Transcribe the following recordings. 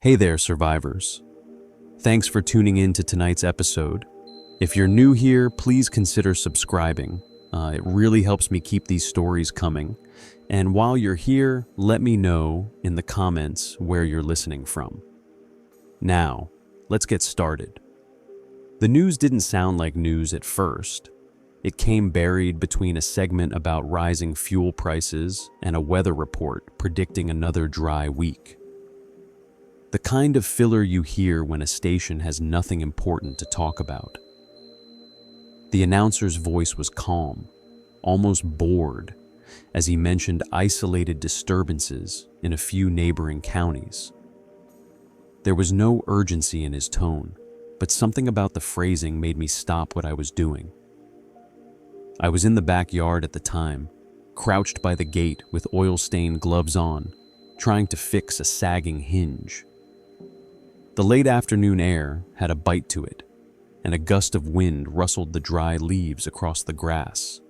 Hey there, survivors. Thanks for tuning in to tonight's episode. If you're new here, please consider subscribing. It really helps me keep these stories coming. And while you're here, let me know in the comments where you're listening from. Now, let's get started. The news didn't sound like news at first. It came buried between a segment about rising fuel prices and a weather report predicting another dry week. The kind of filler you hear when a station has nothing important to talk about. The announcer's voice was calm, almost bored, as he mentioned isolated disturbances in a few neighboring counties. There was no urgency in his tone, but something about the phrasing made me stop what I was doing. I was in the backyard at the time, crouched by the gate with oil-stained gloves on, trying to fix a sagging hinge. The late afternoon air had a bite to it, and a gust of wind rustled the dry leaves across the grass.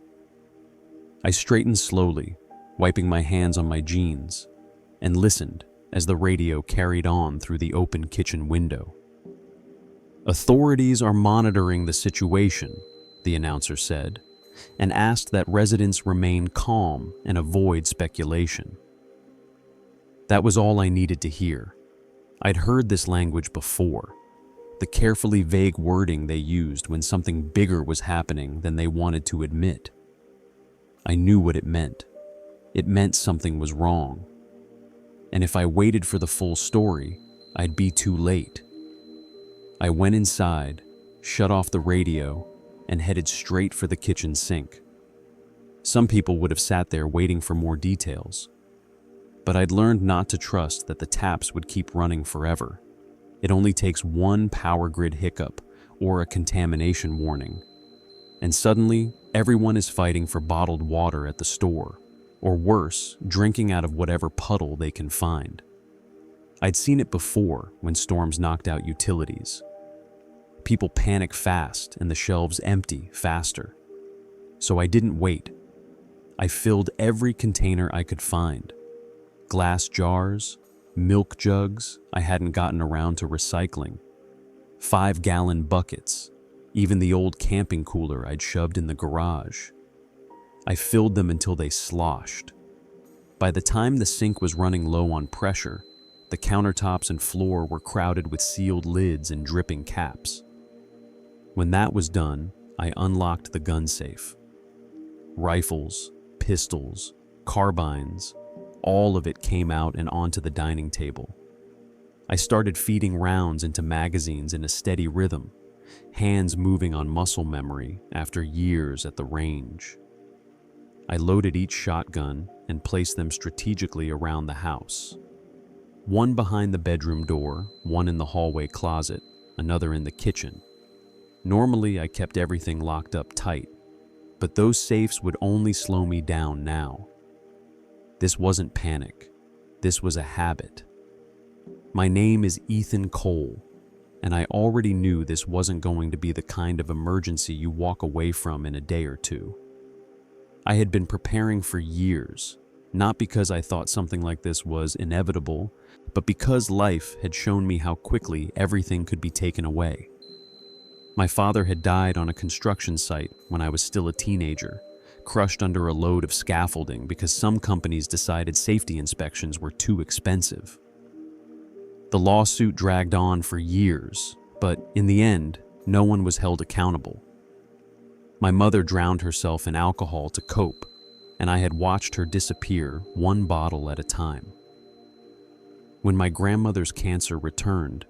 I straightened slowly, wiping my hands on my jeans, and listened as the radio carried on through the open kitchen window. "Authorities are monitoring the situation," the announcer said, and asked that residents remain calm and avoid speculation. That was all I needed to hear. I'd heard this language before, the carefully vague wording they used when something bigger was happening than they wanted to admit. I knew what it meant. It meant something was wrong. And if I waited for the full story, I'd be too late. I went inside, shut off the radio, and headed straight for the kitchen sink. Some people would have sat there waiting for more details, but I'd learned not to trust that the taps would keep running forever. It only takes one power grid hiccup or a contamination warning, and suddenly everyone is fighting for bottled water at the store, or worse, drinking out of whatever puddle they can find. I'd seen it before when storms knocked out utilities. People panic fast and the shelves empty faster. So I didn't wait. I filled every container I could find. Glass jars, milk jugs I hadn't gotten around to recycling, 5-gallon buckets, even the old camping cooler I'd shoved in the garage. I filled them until they sloshed. By the time the sink was running low on pressure, the countertops and floor were crowded with sealed lids and dripping caps. When that was done, I unlocked the gun safe. Rifles, pistols, carbines, all of it came out and onto the dining table. I started feeding rounds into magazines in a steady rhythm, hands moving on muscle memory after years at the range. I loaded each shotgun and placed them strategically around the house. One behind the bedroom door, one in the hallway closet, another in the kitchen. Normally, I kept everything locked up tight, but those safes would only slow me down now. This wasn't panic. This was a habit. My name is Ethan Cole, and I already knew this wasn't going to be the kind of emergency you walk away from in a day or two. I had been preparing for years, not because I thought something like this was inevitable, but because life had shown me how quickly everything could be taken away. My father had died on a construction site when I was still a teenager, crushed under a load of scaffolding because some companies decided safety inspections were too expensive. The lawsuit dragged on for years, but in the end, no one was held accountable. My mother drowned herself in alcohol to cope, and I had watched her disappear one bottle at a time. When my grandmother's cancer returned,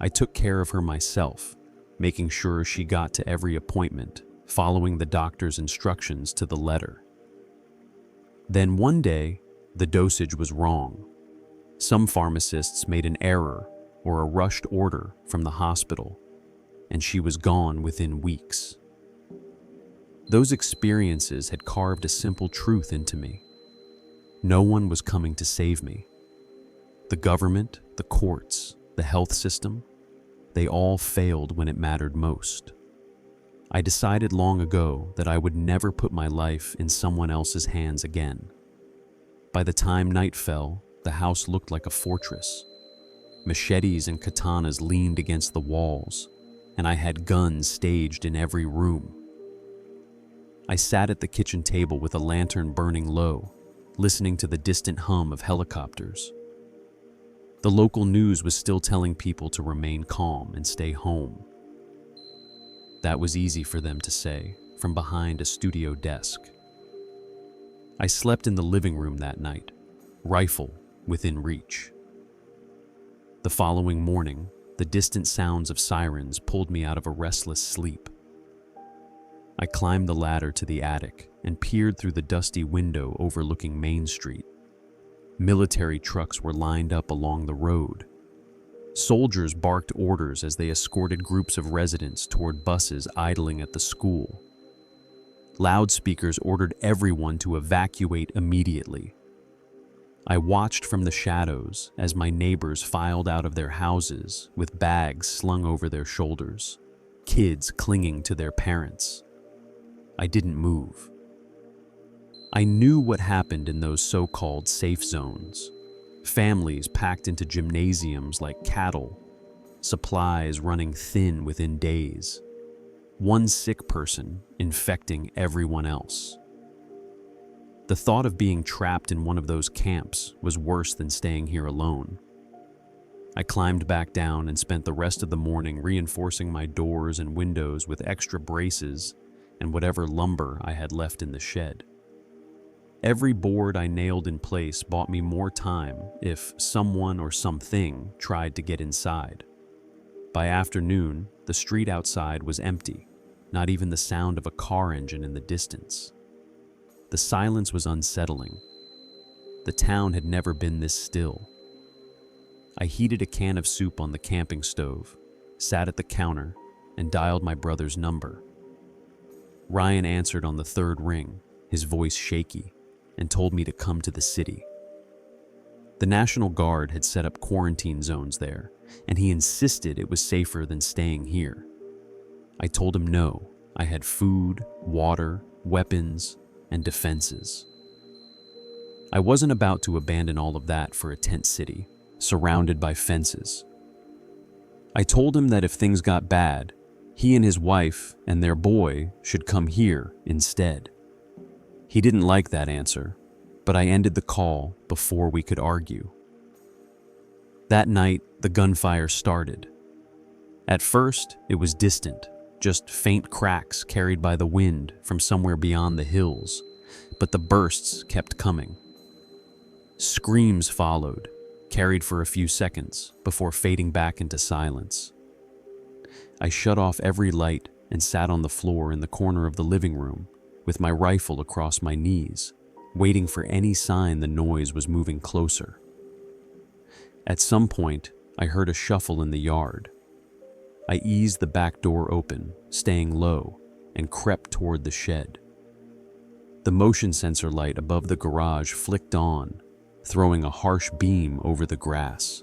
I took care of her myself, making sure she got to every appointment, following the doctor's instructions to the letter. Then one day, the dosage was wrong. Some pharmacists made an error or a rushed order from the hospital, and she was gone within weeks. Those experiences had carved a simple truth into me. No one was coming to save me. The government, the courts, the health system, they all failed when it mattered most. I decided long ago that I would never put my life in someone else's hands again. By the time night fell, the house looked like a fortress. Machetes and katanas leaned against the walls, and I had guns staged in every room. I sat at the kitchen table with a lantern burning low, listening to the distant hum of helicopters. The local news was still telling people to remain calm and stay home. That was easy for them to say from behind a studio desk. I slept in the living room that night, rifle within reach. The following morning, the distant sounds of sirens pulled me out of a restless sleep. I climbed the ladder to the attic and peered through the dusty window overlooking Main Street. Military trucks were lined up along the road. Soldiers barked orders as they escorted groups of residents toward buses idling at the school. Loudspeakers ordered everyone to evacuate immediately. I watched from the shadows as my neighbors filed out of their houses with bags slung over their shoulders, kids clinging to their parents. I didn't move. I knew what happened in those so-called safe zones. Families packed into gymnasiums like cattle, supplies running thin within days, one sick person infecting everyone else. The thought of being trapped in one of those camps was worse than staying here alone. I climbed back down and spent the rest of the morning reinforcing my doors and windows with extra braces and whatever lumber I had left in the shed. Every board I nailed in place bought me more time if someone or something tried to get inside. By afternoon, the street outside was empty, not even the sound of a car engine in the distance. The silence was unsettling. The town had never been this still. I heated a can of soup on the camping stove, sat at the counter, and dialed my brother's number. Ryan answered on the third ring, his voice shaky, and told me to come to the city. The National Guard had set up quarantine zones there, and he insisted it was safer than staying here. I told him no, I had food, water, weapons, and defenses. I wasn't about to abandon all of that for a tent city, surrounded by fences. I told him that if things got bad, he and his wife and their boy should come here instead. He didn't like that answer, but I ended the call before we could argue. That night, the gunfire started. At first, it was distant, just faint cracks carried by the wind from somewhere beyond the hills, but the bursts kept coming. Screams followed, carried for a few seconds before fading back into silence. I shut off every light and sat on the floor in the corner of the living room with my rifle across my knees, waiting for any sign the noise was moving closer. At some point, I heard a shuffle in the yard. I eased the back door open, staying low, and crept toward the shed. The motion sensor light above the garage flicked on, throwing a harsh beam over the grass.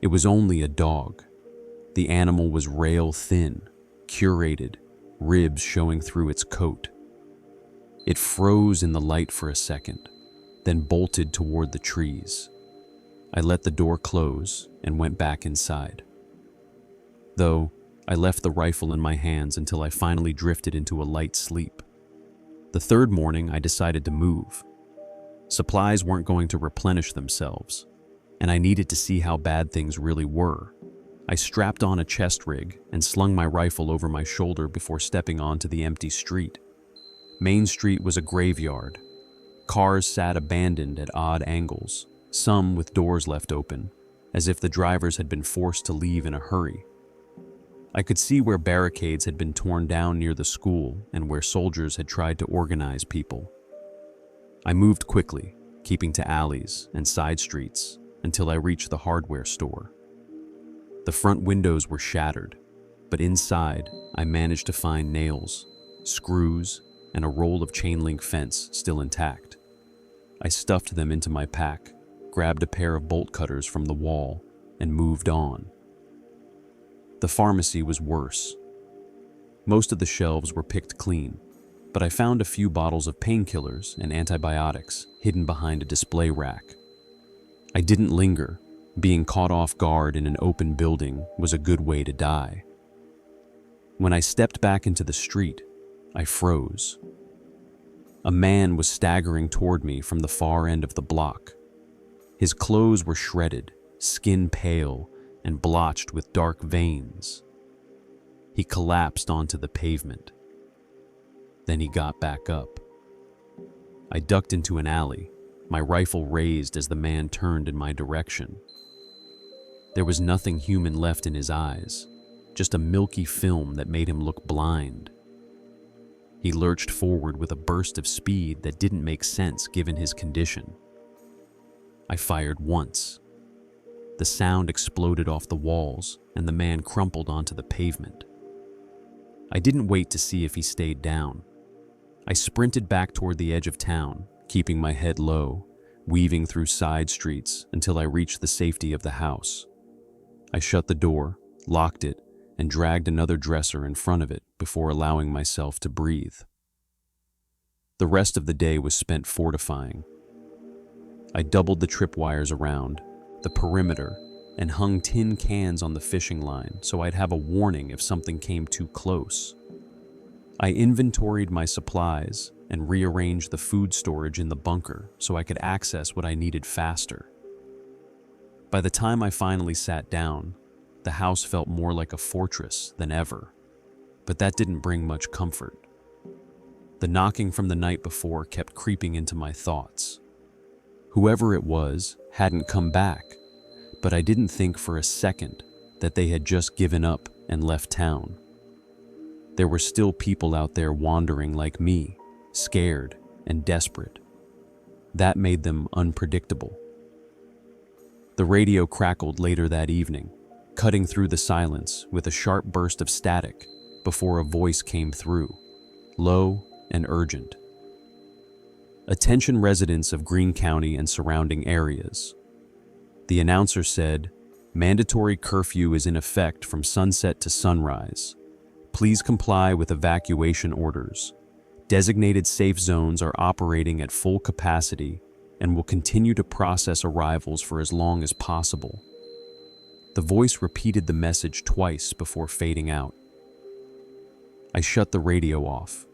It was only a dog. The animal was rail thin, curated, ribs showing through its coat. It froze in the light for a second, then bolted toward the trees. I let the door close and went back inside. Though, I left the rifle in my hands until I finally drifted into a light sleep. The third morning, I decided to move. Supplies weren't going to replenish themselves, and I needed to see how bad things really were. I strapped on a chest rig and slung my rifle over my shoulder before stepping onto the empty street. Main Street was a graveyard. Cars sat abandoned at odd angles, some with doors left open, as if the drivers had been forced to leave in a hurry. I could see where barricades had been torn down near the school and where soldiers had tried to organize people. I moved quickly, keeping to alleys and side streets until I reached the hardware store. The front windows were shattered, but inside I managed to find nails, screws, and a roll of chain link fence still intact. I stuffed them into my pack, grabbed a pair of bolt cutters from the wall, and moved on. The pharmacy was worse. Most of the shelves were picked clean, but I found a few bottles of painkillers and antibiotics hidden behind a display rack. I didn't linger, Being caught off guard in an open building was a good way to die. When I stepped back into the street, I froze. A man was staggering toward me from the far end of the block. His clothes were shredded, skin pale, and blotched with dark veins. He collapsed onto the pavement. Then he got back up. I ducked into an alley, my rifle raised as the man turned in my direction. There was nothing human left in his eyes, just a milky film that made him look blind. He lurched forward with a burst of speed that didn't make sense given his condition. I fired once. The sound exploded off the walls, and the man crumpled onto the pavement. I didn't wait to see if he stayed down. I sprinted back toward the edge of town, keeping my head low, weaving through side streets until I reached the safety of the house. I shut the door, locked it, and dragged another dresser in front of it before allowing myself to breathe. The rest of the day was spent fortifying. I doubled the tripwires around, the perimeter, and hung tin cans on the fishing line so I'd have a warning if something came too close. I inventoried my supplies and rearranged the food storage in the bunker so I could access what I needed faster. By the time I finally sat down, the house felt more like a fortress than ever, but that didn't bring much comfort. The knocking from the night before kept creeping into my thoughts. Whoever it was hadn't come back, but I didn't think for a second that they had just given up and left town. There were still people out there wandering like me, scared and desperate. That made them unpredictable. The radio crackled later that evening, cutting through the silence with a sharp burst of static before a voice came through, low and urgent. Attention residents of Greene County and surrounding areas. The announcer said, "Mandatory curfew is in effect from sunset to sunrise. Please comply with evacuation orders. Designated safe zones are operating at full capacity and will continue to process arrivals for as long as possible." The voice repeated the message twice before fading out. I shut the radio off.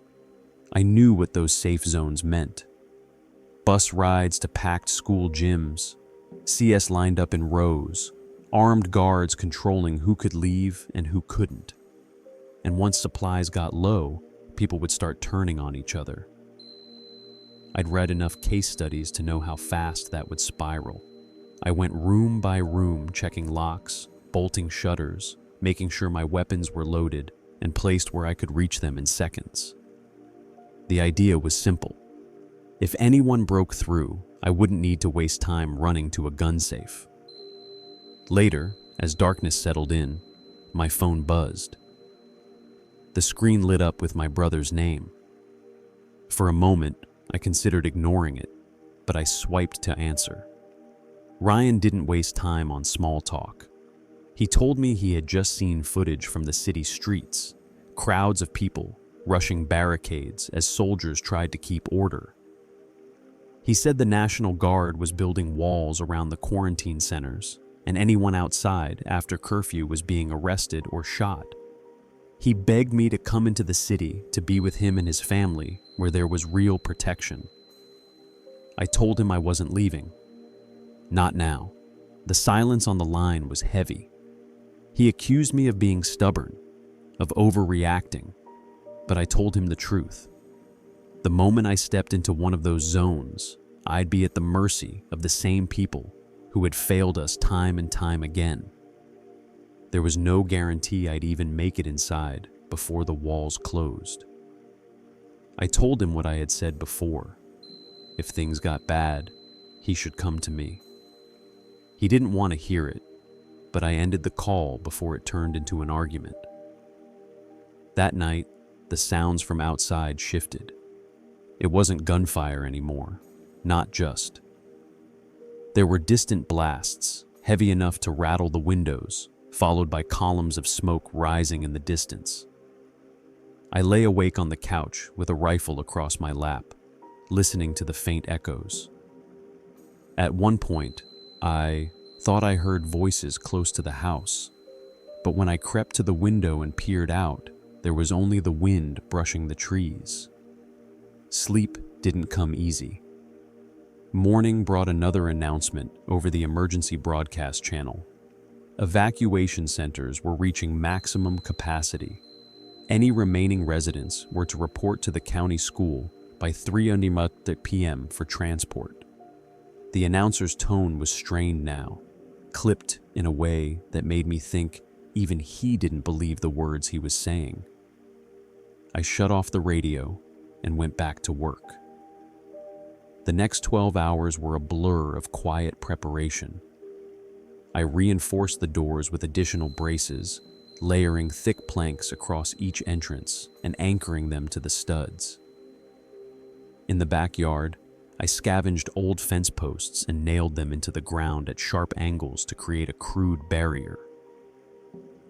I knew what those safe zones meant. Bus rides to packed school gyms, CS lined up in rows, armed guards controlling who could leave and who couldn't. And once supplies got low, people would start turning on each other. I'd read enough case studies to know how fast that would spiral. I went room by room checking locks, bolting shutters, making sure my weapons were loaded and placed where I could reach them in seconds. The idea was simple. If anyone broke through, I wouldn't need to waste time running to a gun safe. Later, as darkness settled in, my phone buzzed. The screen lit up with my brother's name. For a moment, I considered ignoring it, but I swiped to answer. Ryan didn't waste time on small talk. He told me he had just seen footage from the city streets, crowds of people rushing barricades as soldiers tried to keep order. He said the National Guard was building walls around the quarantine centers, and anyone outside after curfew was being arrested or shot. He begged me to come into the city to be with him and his family where there was real protection. I told him I wasn't leaving. Not now. The silence on the line was heavy. He accused me of being stubborn, of overreacting, but I told him the truth. The moment I stepped into one of those zones, I'd be at the mercy of the same people who had failed us time and time again. There was no guarantee I'd even make it inside before the walls closed. I told him what I had said before. If things got bad, he should come to me. He didn't want to hear it, but I ended the call before it turned into an argument. That night, the sounds from outside shifted. It wasn't gunfire anymore, not just. There were distant blasts, heavy enough to rattle the windows, followed by columns of smoke rising in the distance. I lay awake on the couch with a rifle across my lap, listening to the faint echoes. At one point, I thought I heard voices close to the house, but when I crept to the window and peered out, there was only the wind brushing the trees. Sleep didn't come easy. Morning brought another announcement over the emergency broadcast channel. Evacuation centers were reaching maximum capacity. Any remaining residents were to report to the county school by 3:00 p.m. for transport. The announcer's tone was strained now, clipped in a way that made me think even he didn't believe the words he was saying. I shut off the radio and went back to work. The next 12 hours were a blur of quiet preparation. I reinforced the doors with additional braces, layering thick planks across each entrance and anchoring them to the studs. In the backyard, I scavenged old fence posts and nailed them into the ground at sharp angles to create a crude barrier.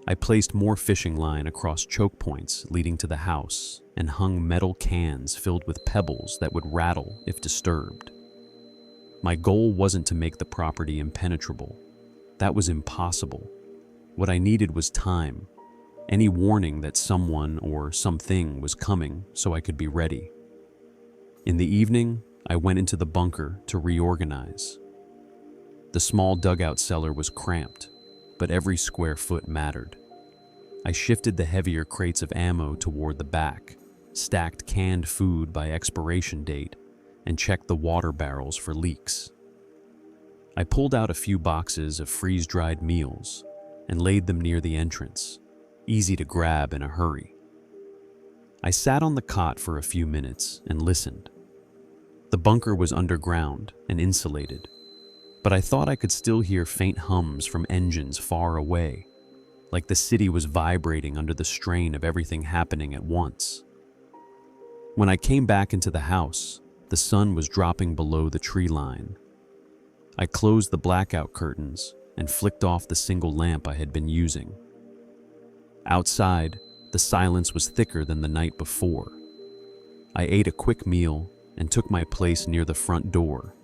I placed more fishing line across choke points leading to the house and hung metal cans filled with pebbles that would rattle if disturbed. My goal wasn't to make the property impenetrable. That was impossible. What I needed was time, any warning that someone or something was coming so I could be ready. In the evening, I went into the bunker to reorganize. The small dugout cellar was cramped, but every square foot mattered. I shifted the heavier crates of ammo toward the back, stacked canned food by expiration date, and checked the water barrels for leaks. I pulled out a few boxes of freeze-dried meals and laid them near the entrance, easy to grab in a hurry. I sat on the cot for a few minutes and listened. The bunker was underground and insulated, but I thought I could still hear faint hums from engines far away, like the city was vibrating under the strain of everything happening at once. When I came back into the house, the sun was dropping below the tree line. I closed the blackout curtains and flicked off the single lamp I had been using. Outside, the silence was thicker than the night before. I ate a quick meal and took my place near the front door,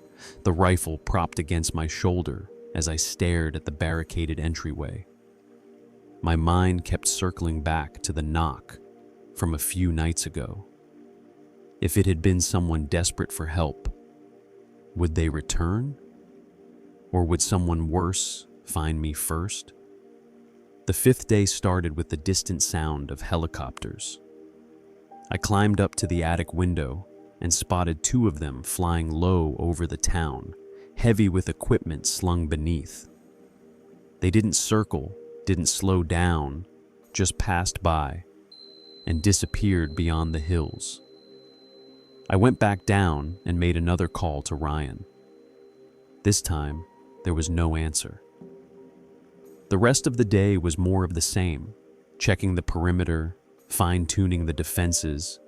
the rifle propped against my shoulder as I stared at the barricaded entryway. My mind kept circling back to the knock from a few nights ago. If it had been someone desperate for help, would they return? Or would someone worse find me first? The fifth day started with the distant sound of helicopters. I climbed up to the attic window and spotted two of them flying low over the town, heavy with equipment slung beneath. They didn't circle, didn't slow down, just passed by and disappeared beyond the hills. I went back down and made another call to Ryan. This time, there was no answer. The rest of the day was more of the same, checking the perimeter, fine-tuning the defenses,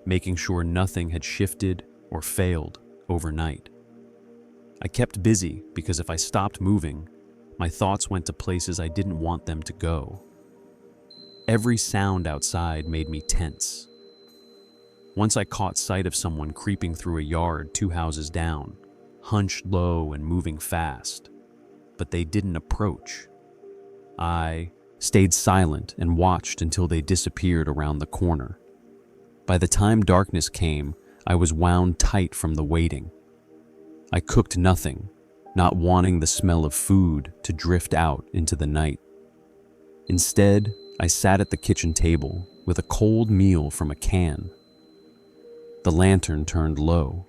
making sure nothing had shifted or failed overnight. I kept busy because if I stopped moving, my thoughts went to places I didn't want them to go. Every sound outside made me tense. Once I caught sight of someone creeping through a yard 2 houses down, hunched low and moving fast, but they didn't approach. I stayed silent and watched until they disappeared around the corner. By the time darkness came, I was wound tight from the waiting. I cooked nothing, not wanting the smell of food to drift out into the night. Instead, I sat at the kitchen table with a cold meal from a can. The lantern turned low.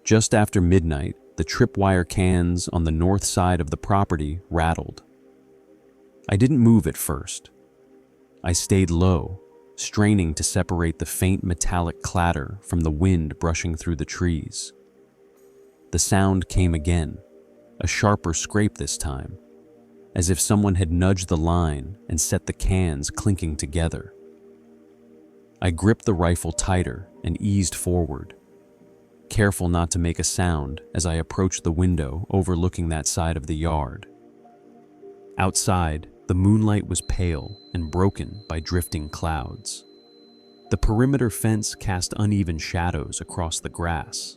Just after midnight, the tripwire cans on the north side of the property rattled. I didn't move at first. I stayed low, straining to separate the faint metallic clatter from the wind brushing through the trees. The sound came again, a sharper scrape this time, as if someone had nudged the line and set the cans clinking together. I gripped the rifle tighter and eased forward, careful not to make a sound as I approached the window overlooking that side of the yard. Outside, the moonlight was pale and broken by drifting clouds. The perimeter fence cast uneven shadows across the grass.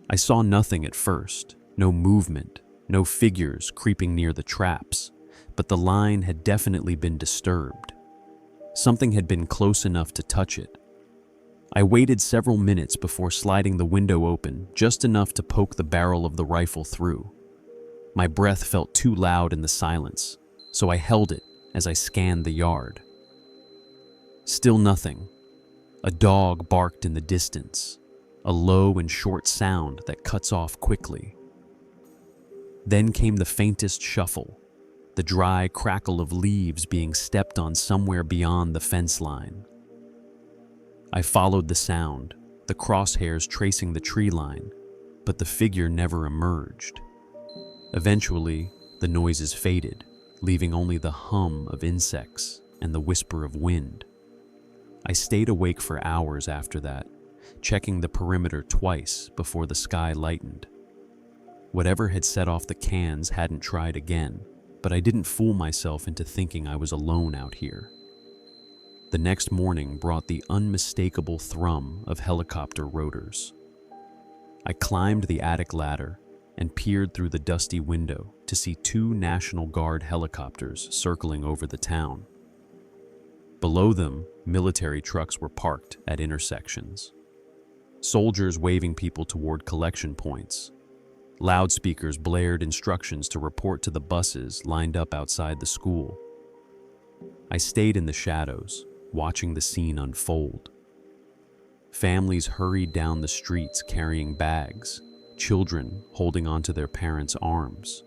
I saw nothing at first, no movement, No figures creeping near the traps, but the line had definitely been disturbed. Something had been close enough to touch it. I waited several minutes before sliding the window open, just enough to poke the barrel of the rifle through. My breath felt too loud in the silence, so I held it as I scanned the yard. Still nothing. A dog barked in the distance, a low and short sound that cuts off quickly. Then came the faintest shuffle, the dry crackle of leaves being stepped on somewhere beyond the fence line. I followed the sound, the crosshairs tracing the tree line, but the figure never emerged. Eventually, the noises faded, leaving only the hum of insects and the whisper of wind. I stayed awake for hours after that, checking the perimeter twice before the sky lightened. Whatever had set off the cans hadn't tried again, but I didn't fool myself into thinking I was alone out here. The next morning brought the unmistakable thrum of helicopter rotors. I climbed the attic ladder and peered through the dusty window to see 2 National Guard helicopters circling over the town. Below them, military trucks were parked at intersections. Soldiers waving people toward collection points. Loudspeakers blared instructions to report to the buses lined up outside the school. I stayed in the shadows, watching the scene unfold. Families hurried down the streets carrying bags, children holding onto their parents' arms.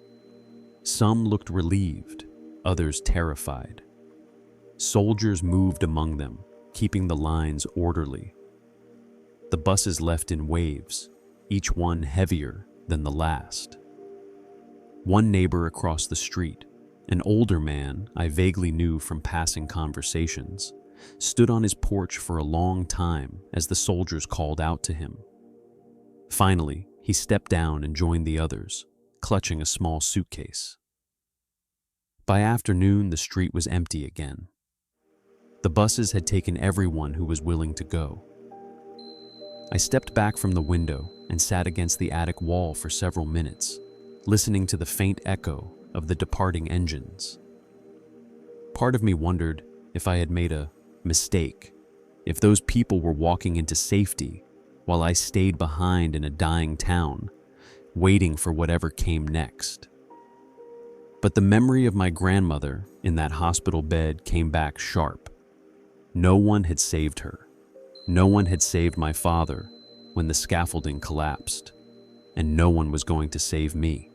Some looked relieved, others terrified. Soldiers moved among them, keeping the lines orderly. The buses left in waves, each one heavier than the last. One neighbor across the street, an older man I vaguely knew from passing conversations, stood on his porch for a long time as the soldiers called out to him. Finally, he stepped down and joined the others, clutching a small suitcase. By afternoon, the street was empty again. The buses had taken everyone who was willing to go. I stepped back from the window and sat against the attic wall for several minutes, listening to the faint echo of the departing engines. Part of me wondered if I had made a mistake, if those people were walking into safety while I stayed behind in a dying town, waiting for whatever came next. But the memory of my grandmother in that hospital bed came back sharp. No one had saved her. No one had saved my father when the scaffolding collapsed, and no one was going to save me.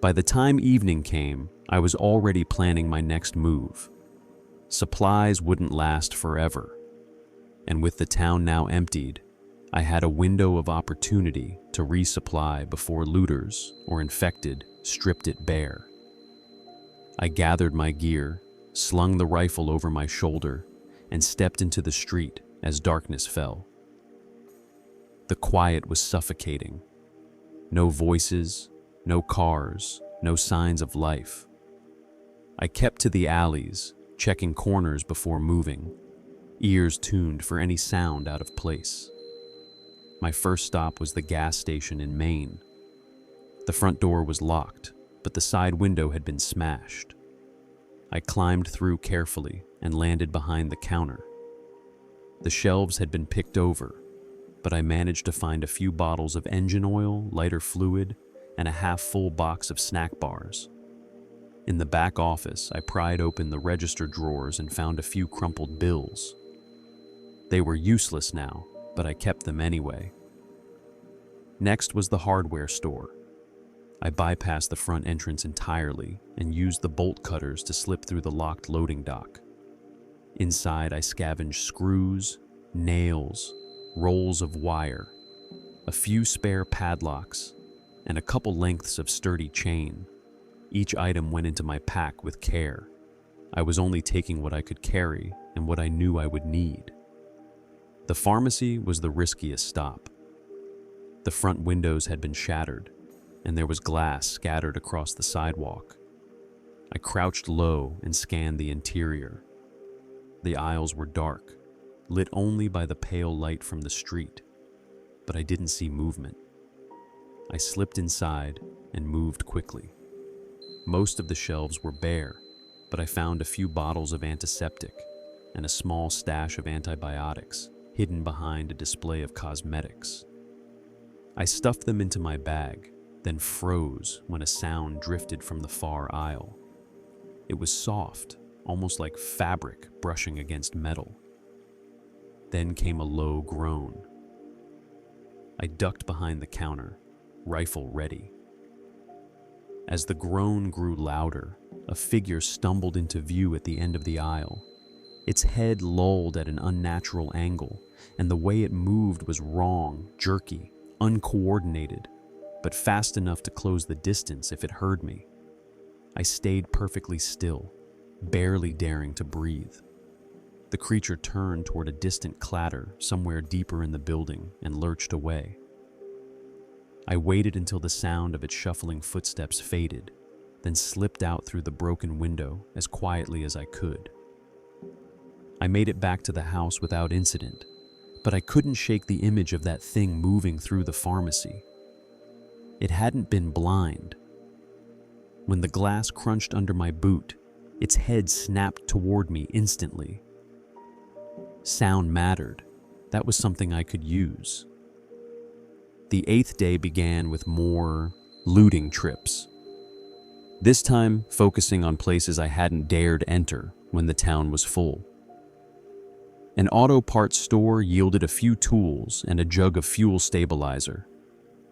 By the time evening came, I was already planning my next move. Supplies wouldn't last forever, and with the town now emptied, I had a window of opportunity to resupply before looters or infected stripped it bare. I gathered my gear, slung the rifle over my shoulder, and stepped into the street as darkness fell. The quiet was suffocating. No voices, no cars, no signs of life. I kept to the alleys, checking corners before moving, ears tuned for any sound out of place. My first stop was the gas station in Maine. The front door was locked, but the side window had been smashed. I climbed through carefully and landed behind the counter. The shelves had been picked over, but I managed to find a few bottles of engine oil, lighter fluid, and a half-full box of snack bars. In the back office, I pried open the register drawers and found a few crumpled bills. They were useless now, but I kept them anyway. Next was the hardware store. I bypassed the front entrance entirely and used the bolt cutters to slip through the locked loading dock. Inside, I scavenged screws, nails, rolls of wire, a few spare padlocks, and a couple lengths of sturdy chain. Each item went into my pack with care. I was only taking what I could carry and what I knew I would need. The pharmacy was the riskiest stop. The front windows had been shattered, and there was glass scattered across the sidewalk. I crouched low and scanned the interior. The aisles were dark, lit only by the pale light from the street, but I didn't see movement. I slipped inside and moved quickly. Most of the shelves were bare, but I found a few bottles of antiseptic and a small stash of antibiotics hidden behind a display of cosmetics. I stuffed them into my bag, then froze when a sound drifted from the far aisle. It was soft, almost like fabric brushing against metal. Then came a low groan. I ducked behind the counter, rifle ready. As the groan grew louder, a figure stumbled into view at the end of the aisle. Its head lolled at an unnatural angle, and the way it moved was wrong, jerky, uncoordinated, but fast enough to close the distance if it heard me. I stayed perfectly still, barely daring to breathe. The creature turned toward a distant clatter somewhere deeper in the building and lurched away. I waited until the sound of its shuffling footsteps faded, then slipped out through the broken window as quietly as I could. I made it back to the house without incident, but I couldn't shake the image of that thing moving through the pharmacy. It hadn't been blind. When the glass crunched under my boot, its head snapped toward me instantly. Sound mattered. That was something I could use. The 8th day began with more looting trips. This time focusing on places I hadn't dared enter when the town was full. An auto parts store yielded a few tools and a jug of fuel stabilizer.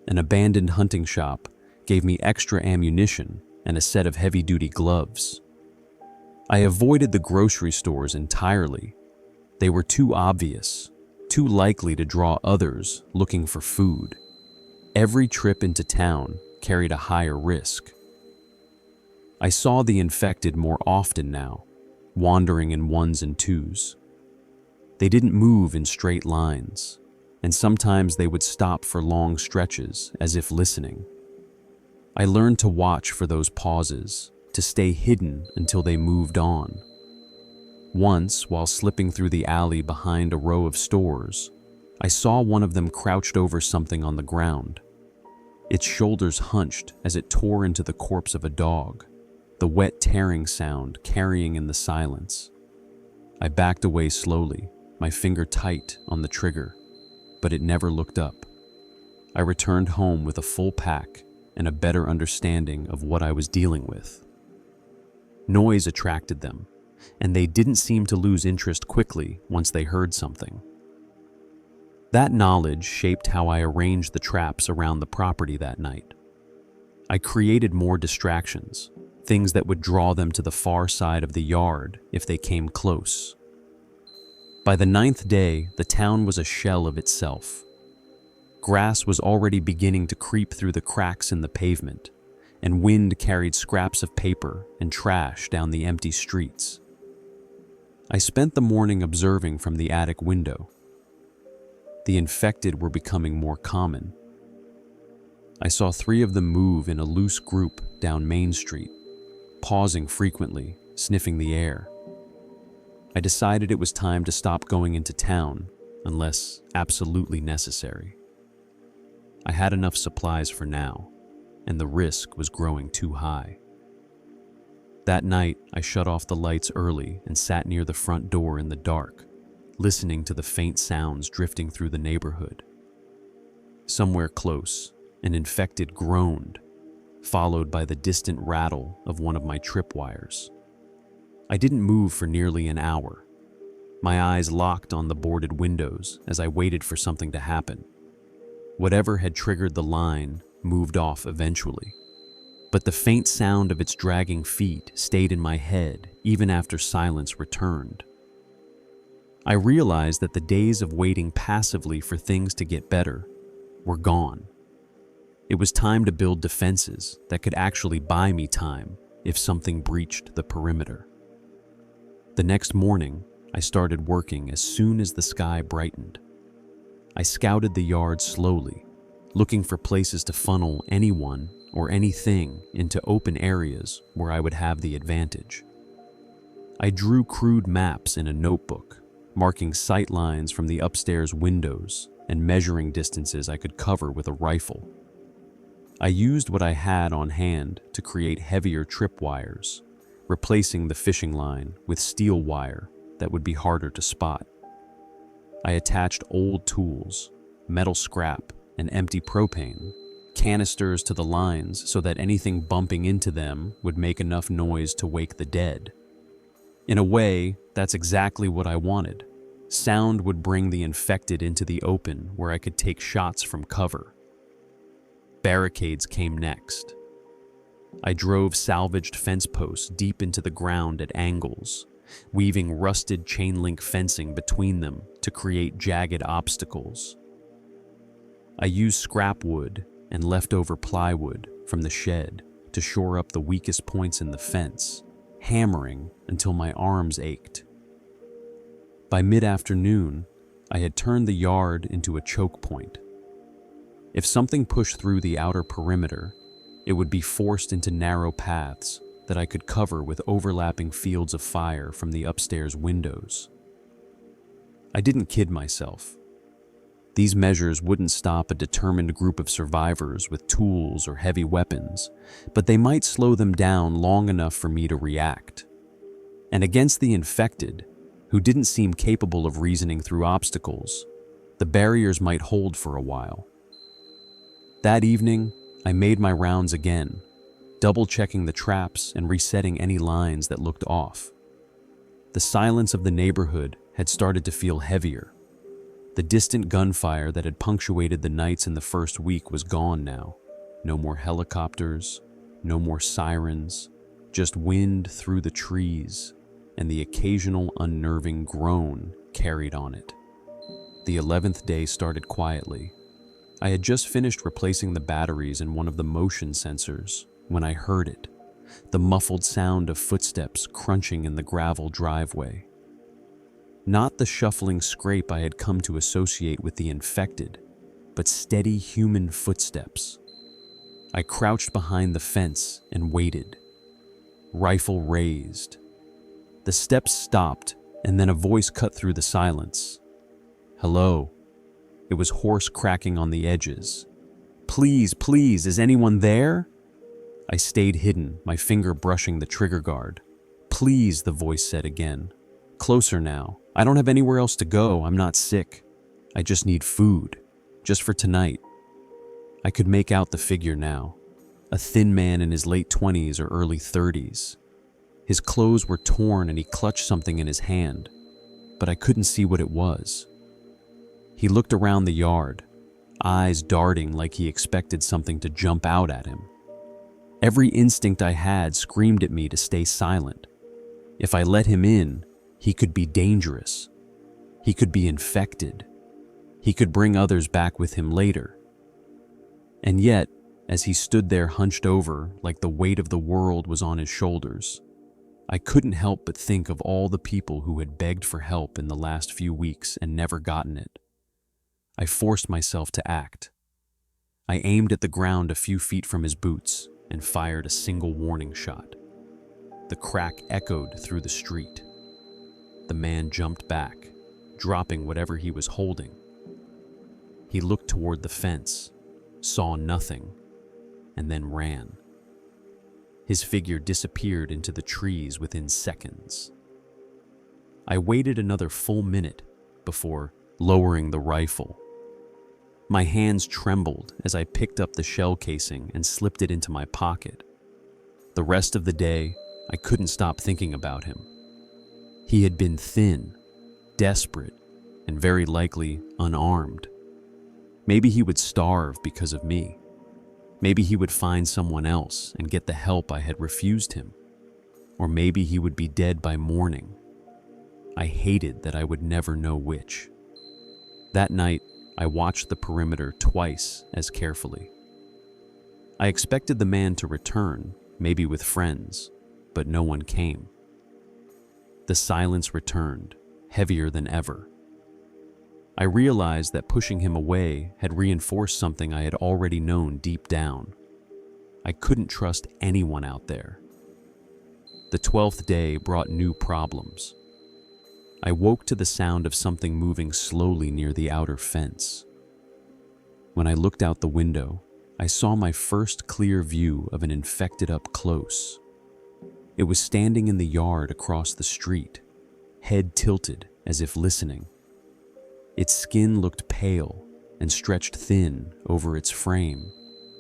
An abandoned hunting shop gave me extra ammunition and a set of heavy-duty gloves. I avoided the grocery stores entirely. They were too obvious, too likely to draw others looking for food. Every trip into town carried a higher risk. I saw the infected more often now, wandering in ones and twos. They didn't move in straight lines, and sometimes they would stop for long stretches as if listening. I learned to watch for those pauses, to stay hidden until they moved on. Once, while slipping through the alley behind a row of stores, I saw one of them crouched over something on the ground. Its shoulders hunched as it tore into the corpse of a dog, the wet tearing sound carrying in the silence. I backed away slowly, my finger tight on the trigger, but it never looked up. I returned home with a full pack and a better understanding of what I was dealing with. Noise attracted them, and they didn't seem to lose interest quickly once they heard something. That knowledge shaped how I arranged the traps around the property that night. I created more distractions, things that would draw them to the far side of the yard if they came close. By the 9th day, the town was a shell of itself. Grass was already beginning to creep through the cracks in the pavement, and wind carried scraps of paper and trash down the empty streets. I spent the morning observing from the attic window. The infected were becoming more common. I saw 3 of them move in a loose group down Main Street, pausing frequently, sniffing the air. I decided it was time to stop going into town unless absolutely necessary. I had enough supplies for now, and the risk was growing too high. That night, I shut off the lights early and sat near the front door in the dark, listening to the faint sounds drifting through the neighborhood. Somewhere close, an infected groaned, followed by the distant rattle of one of my tripwires. I didn't move for nearly an hour. My eyes locked on the boarded windows as I waited for something to happen. Whatever had triggered the line moved off eventually, but the faint sound of its dragging feet stayed in my head even after silence returned. I realized that the days of waiting passively for things to get better were gone. It was time to build defenses that could actually buy me time if something breached the perimeter. The next morning, I started working as soon as the sky brightened. I scouted the yard slowly, looking for places to funnel anyone or anything into open areas where I would have the advantage. I drew crude maps in a notebook, marking sight lines from the upstairs windows and measuring distances I could cover with a rifle. I used what I had on hand to create heavier tripwires, replacing the fishing line with steel wire that would be harder to spot. I attached old tools, metal scrap, and empty propane canisters to the lines so that anything bumping into them would make enough noise to wake the dead. In a way, that's exactly what I wanted. Sound would bring the infected into the open where I could take shots from cover. Barricades came next. I drove salvaged fence posts deep into the ground at angles, weaving rusted chain link fencing between them to create jagged obstacles. I used scrap wood and leftover plywood from the shed to shore up the weakest points in the fence, hammering until my arms ached. By mid-afternoon, I had turned the yard into a choke point. If something pushed through the outer perimeter, it would be forced into narrow paths that I could cover with overlapping fields of fire from the upstairs windows. I didn't kid myself. These measures wouldn't stop a determined group of survivors with tools or heavy weapons, but they might slow them down long enough for me to react. And against the infected, who didn't seem capable of reasoning through obstacles, the barriers might hold for a while. That evening, I made my rounds again, double-checking the traps and resetting any lines that looked off. The silence of the neighborhood had started to feel heavier. The distant gunfire that had punctuated the nights in the first week was gone now. No more helicopters, no more sirens, just wind through the trees and the occasional unnerving groan carried on it. The 11th day started quietly. I had just finished replacing the batteries in one of the motion sensors when I heard it, the muffled sound of footsteps crunching in the gravel driveway. Not the shuffling scrape I had come to associate with the infected, but steady human footsteps. I crouched behind the fence and waited, rifle raised. The steps stopped, and then a voice cut through the silence. "Hello." It was hoarse cracking on the edges. "Please, please, is anyone there?" I stayed hidden, my finger brushing the trigger guard. "Please," the voice said again. "Closer now. I don't have anywhere else to go. I'm not sick. I just need food. Just for tonight." I could make out the figure now. A thin man in his late 20s or early 30s. His clothes were torn and he clutched something in his hand, but I couldn't see what it was. He looked around the yard, eyes darting like he expected something to jump out at him. Every instinct I had screamed at me to stay silent. If I let him in, he could be dangerous. He could be infected. He could bring others back with him later. And yet, as he stood there hunched over like the weight of the world was on his shoulders, I couldn't help but think of all the people who had begged for help in the last few weeks and never gotten it. I forced myself to act. I aimed at the ground a few feet from his boots and fired a single warning shot. The crack echoed through the street. The man jumped back, dropping whatever he was holding. He looked toward the fence, saw nothing, and then ran. His figure disappeared into the trees within seconds. I waited another full minute before lowering the rifle. My hands trembled as I picked up the shell casing and slipped it into my pocket. The rest of the day, I couldn't stop thinking about him. He had been thin, desperate, and very likely unarmed. Maybe he would starve because of me. Maybe he would find someone else and get the help I had refused him. Or maybe he would be dead by morning. I hated that I would never know which. That night, I watched the perimeter twice as carefully. I expected the man to return, maybe with friends, but no one came. The silence returned, heavier than ever. I realized that pushing him away had reinforced something I had already known deep down. I couldn't trust anyone out there. The 12th day brought new problems. I woke to the sound of something moving slowly near the outer fence. When I looked out the window, I saw my first clear view of an infected up close. It was standing in the yard across the street, head tilted as if listening. Its skin looked pale and stretched thin over its frame,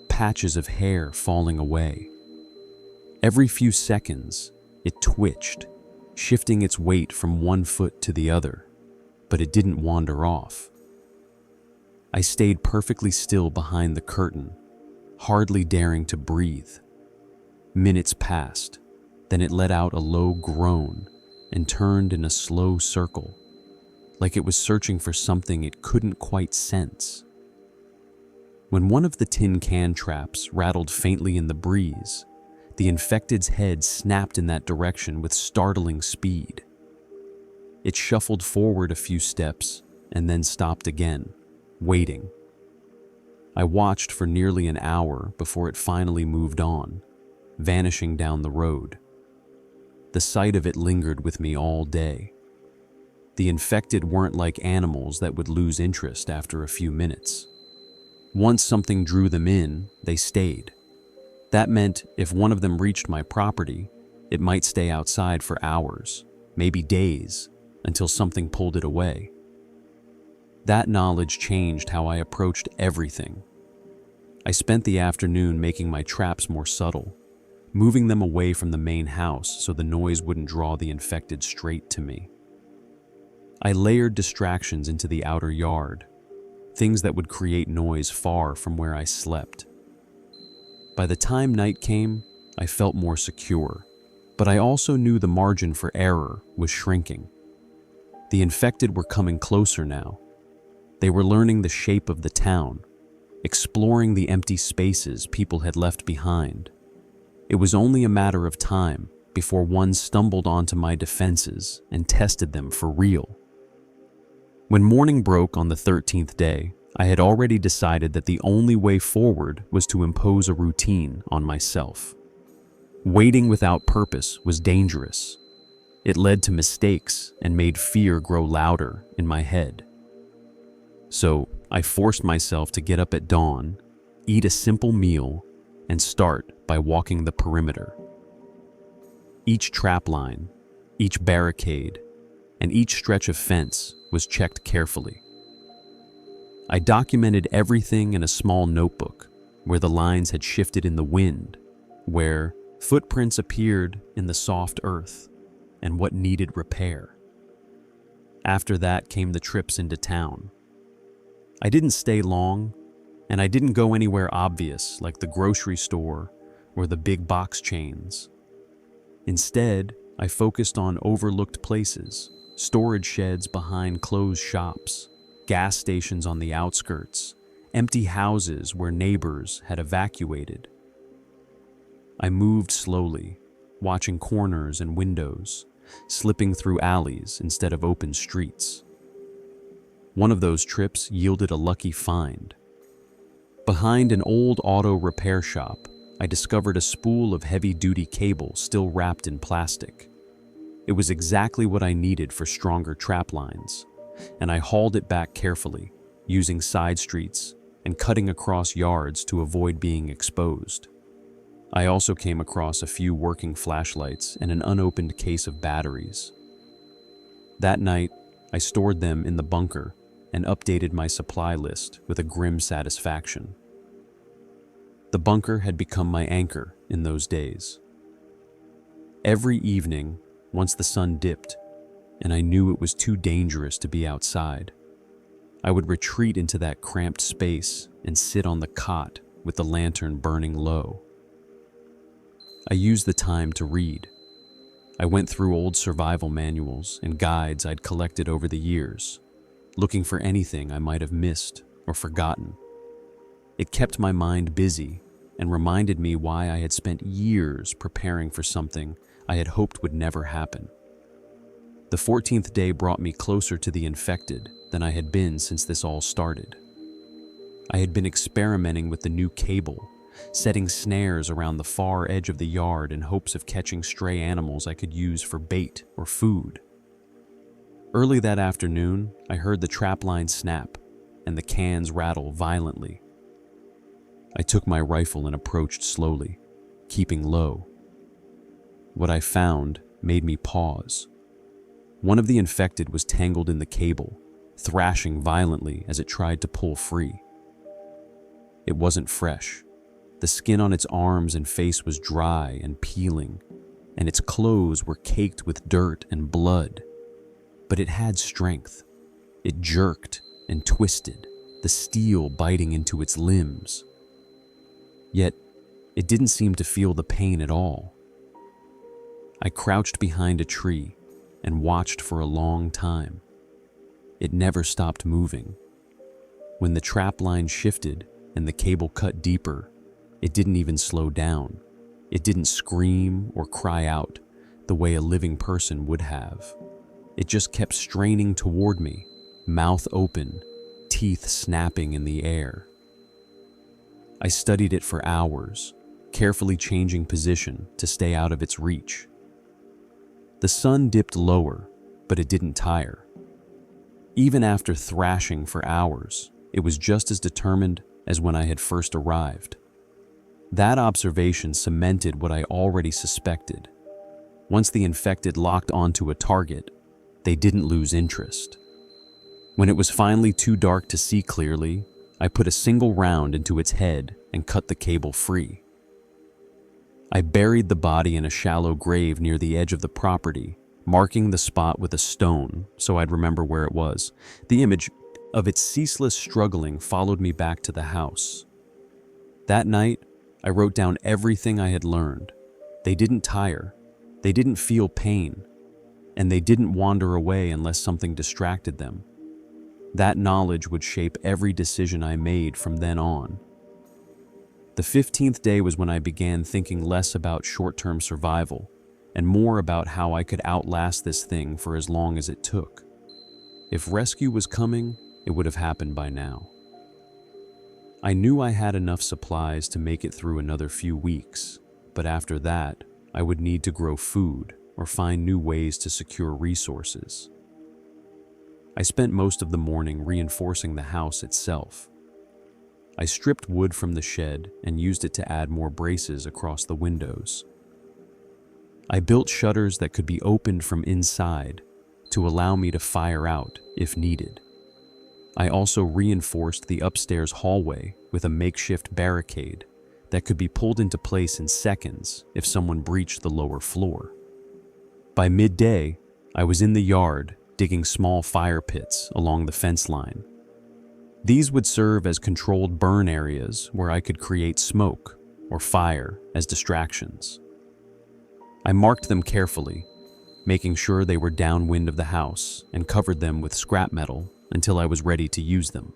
patches of hair falling away. Every few seconds, it twitched, shifting its weight from one foot to the other, but it didn't wander off. I stayed perfectly still behind the curtain, hardly daring to breathe. Minutes passed, then it let out a low groan and turned in a slow circle, like it was searching for something it couldn't quite sense. When one of the tin can traps rattled faintly in the breeze, the infected's head snapped in that direction with startling speed. It shuffled forward a few steps and then stopped again, waiting. I watched for nearly an hour before it finally moved on, vanishing down the road. The sight of it lingered with me all day. The infected weren't like animals that would lose interest after a few minutes. Once something drew them in, they stayed. That meant if one of them reached my property, it might stay outside for hours, maybe days, until something pulled it away. That knowledge changed how I approached everything. I spent the afternoon making my traps more subtle, moving them away from the main house so the noise wouldn't draw the infected straight to me. I layered distractions into the outer yard, things that would create noise far from where I slept. By the time night came, I felt more secure, but I also knew the margin for error was shrinking. The infected were coming closer now. They were learning the shape of the town, exploring the empty spaces people had left behind. It was only a matter of time before one stumbled onto my defenses and tested them for real. When morning broke on the 13th day, I had already decided that the only way forward was to impose a routine on myself. Waiting without purpose was dangerous. It led to mistakes and made fear grow louder in my head. So I forced myself to get up at dawn, eat a simple meal, and start by walking the perimeter. Each trap line, each barricade, and each stretch of fence was checked carefully. I documented everything in a small notebook, where the lines had shifted in the wind, where footprints appeared in the soft earth, and what needed repair. After that came the trips into town. I didn't stay long, and I didn't go anywhere obvious like the grocery store or the big box chains. Instead, I focused on overlooked places, storage sheds behind closed shops, gas stations on the outskirts, empty houses where neighbors had evacuated. I moved slowly, watching corners and windows, slipping through alleys instead of open streets. One of those trips yielded a lucky find. Behind an old auto repair shop, I discovered a spool of heavy-duty cable still wrapped in plastic. It was exactly what I needed for stronger trap lines, and I hauled it back carefully, using side streets and cutting across yards to avoid being exposed. I also came across a few working flashlights and an unopened case of batteries. That night, I stored them in the bunker and updated my supply list with a grim satisfaction. The bunker had become my anchor in those days. Every evening, once the sun dipped, and I knew it was too dangerous to be outside, I would retreat into that cramped space and sit on the cot with the lantern burning low. I used the time to read. I went through old survival manuals and guides I'd collected over the years, looking for anything I might have missed or forgotten. It kept my mind busy and reminded me why I had spent years preparing for something I had hoped would never happen. The 14th day brought me closer to the infected than I had been since this all started. I had been experimenting with the new cable, setting snares around the far edge of the yard in hopes of catching stray animals I could use for bait or food. Early that afternoon, I heard the trap line snap and the cans rattle violently. I took my rifle and approached slowly, keeping low. What I found made me pause. One of the infected was tangled in the cable, thrashing violently as it tried to pull free. It wasn't fresh. The skin on its arms and face was dry and peeling, and its clothes were caked with dirt and blood. But it had strength. It jerked and twisted, the steel biting into its limbs. Yet, it didn't seem to feel the pain at all. I crouched behind a tree and watched for a long time. It never stopped moving. When the trap line shifted and the cable cut deeper, it didn't even slow down. It didn't scream or cry out the way a living person would have. It just kept straining toward me, mouth open, teeth snapping in the air. I studied it for hours, carefully changing position to stay out of its reach. The sun dipped lower, but it didn't tire. Even after thrashing for hours, it was just as determined as when I had first arrived. That observation cemented what I already suspected. Once the infected locked onto a target, they didn't lose interest. When it was finally too dark to see clearly, I put a single round into its head and cut the cable free. I buried the body in a shallow grave near the edge of the property, marking the spot with a stone so I'd remember where it was. The image of its ceaseless struggling followed me back to the house. That night, I wrote down everything I had learned. They didn't tire, they didn't feel pain, and they didn't wander away unless something distracted them. That knowledge would shape every decision I made from then on. The 15th day was when I began thinking less about short-term survival and more about how I could outlast this thing for as long as it took. If rescue was coming, it would have happened by now. I knew I had enough supplies to make it through another few weeks, but after that, I would need to grow food or find new ways to secure resources. I spent most of the morning reinforcing the house itself. I stripped wood from the shed and used it to add more braces across the windows. I built shutters that could be opened from inside to allow me to fire out if needed. I also reinforced the upstairs hallway with a makeshift barricade that could be pulled into place in seconds if someone breached the lower floor. By midday, I was in the yard digging small fire pits along the fence line. These would serve as controlled burn areas where I could create smoke or fire as distractions. I marked them carefully, making sure they were downwind of the house, and covered them with scrap metal until I was ready to use them.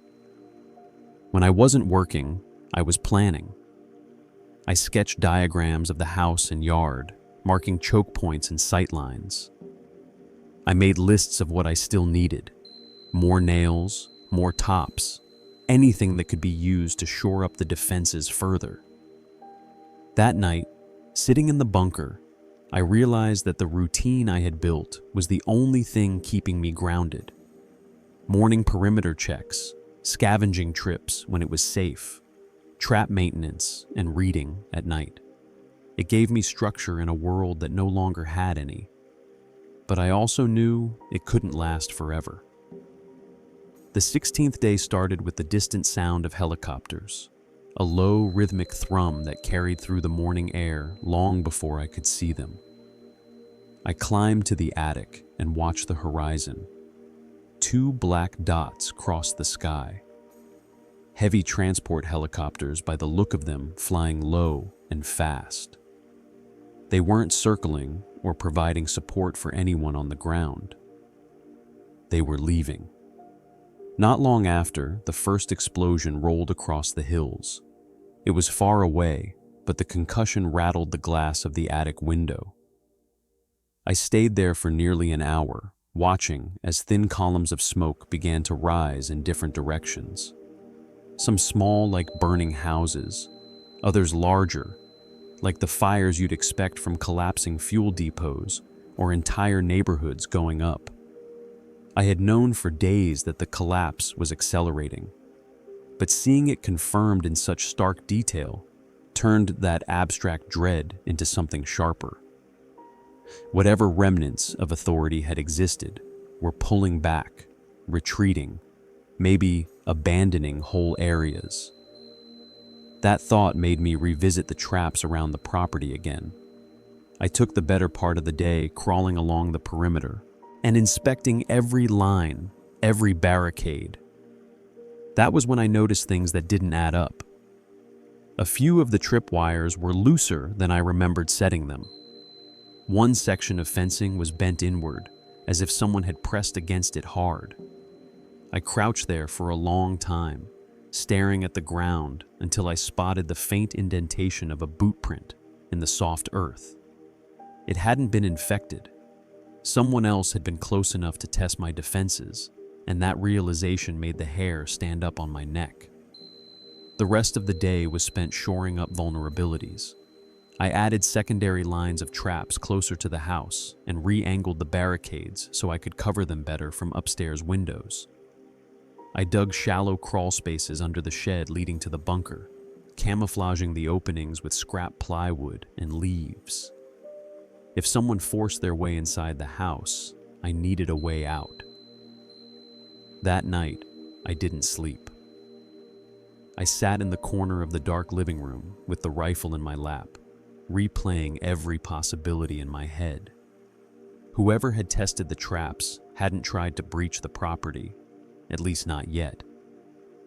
When I wasn't working, I was planning. I sketched diagrams of the house and yard, marking choke points and sight lines. I made lists of what I still needed: more nails, more tops, anything that could be used to shore up the defenses further. That night, sitting in the bunker, I realized that the routine I had built was the only thing keeping me grounded. Morning perimeter checks, scavenging trips when it was safe, trap maintenance, and reading at night. It gave me structure in a world that no longer had any. But I also knew it couldn't last forever. The 16th day started with the distant sound of helicopters, a low rhythmic thrum that carried through the morning air long before I could see them. I climbed to the attic and watched the horizon. 2 black dots crossed the sky. Heavy transport helicopters, by the look of them, flying low and fast. They weren't circling or providing support for anyone on the ground. They were leaving. Not long after, the first explosion rolled across the hills. It was far away, but the concussion rattled the glass of the attic window. I stayed there for nearly an hour, watching as thin columns of smoke began to rise in different directions. Some small, like burning houses, others larger, like the fires you'd expect from collapsing fuel depots or entire neighborhoods going up. I had known for days that the collapse was accelerating, but seeing it confirmed in such stark detail turned that abstract dread into something sharper. Whatever remnants of authority had existed were pulling back, retreating, maybe abandoning whole areas. That thought made me revisit the traps around the property again. I took the better part of the day crawling along the perimeter and inspecting every line, every barricade. That was when I noticed things that didn't add up. A few of the tripwires were looser than I remembered setting them. One section of fencing was bent inward, as if someone had pressed against it hard. I crouched there for a long time, staring at the ground until I spotted the faint indentation of a boot print in the soft earth. It hadn't been infected. Someone else had been close enough to test my defenses, and that realization made the hair stand up on my neck. The rest of the day was spent shoring up vulnerabilities. I added secondary lines of traps closer to the house and re-angled the barricades so I could cover them better from upstairs windows. I dug shallow crawl spaces under the shed leading to the bunker, camouflaging the openings with scrap plywood and leaves. If someone forced their way inside the house, I needed a way out. That night, I didn't sleep. I sat in the corner of the dark living room with the rifle in my lap, replaying every possibility in my head. Whoever had tested the traps hadn't tried to breach the property, at least not yet,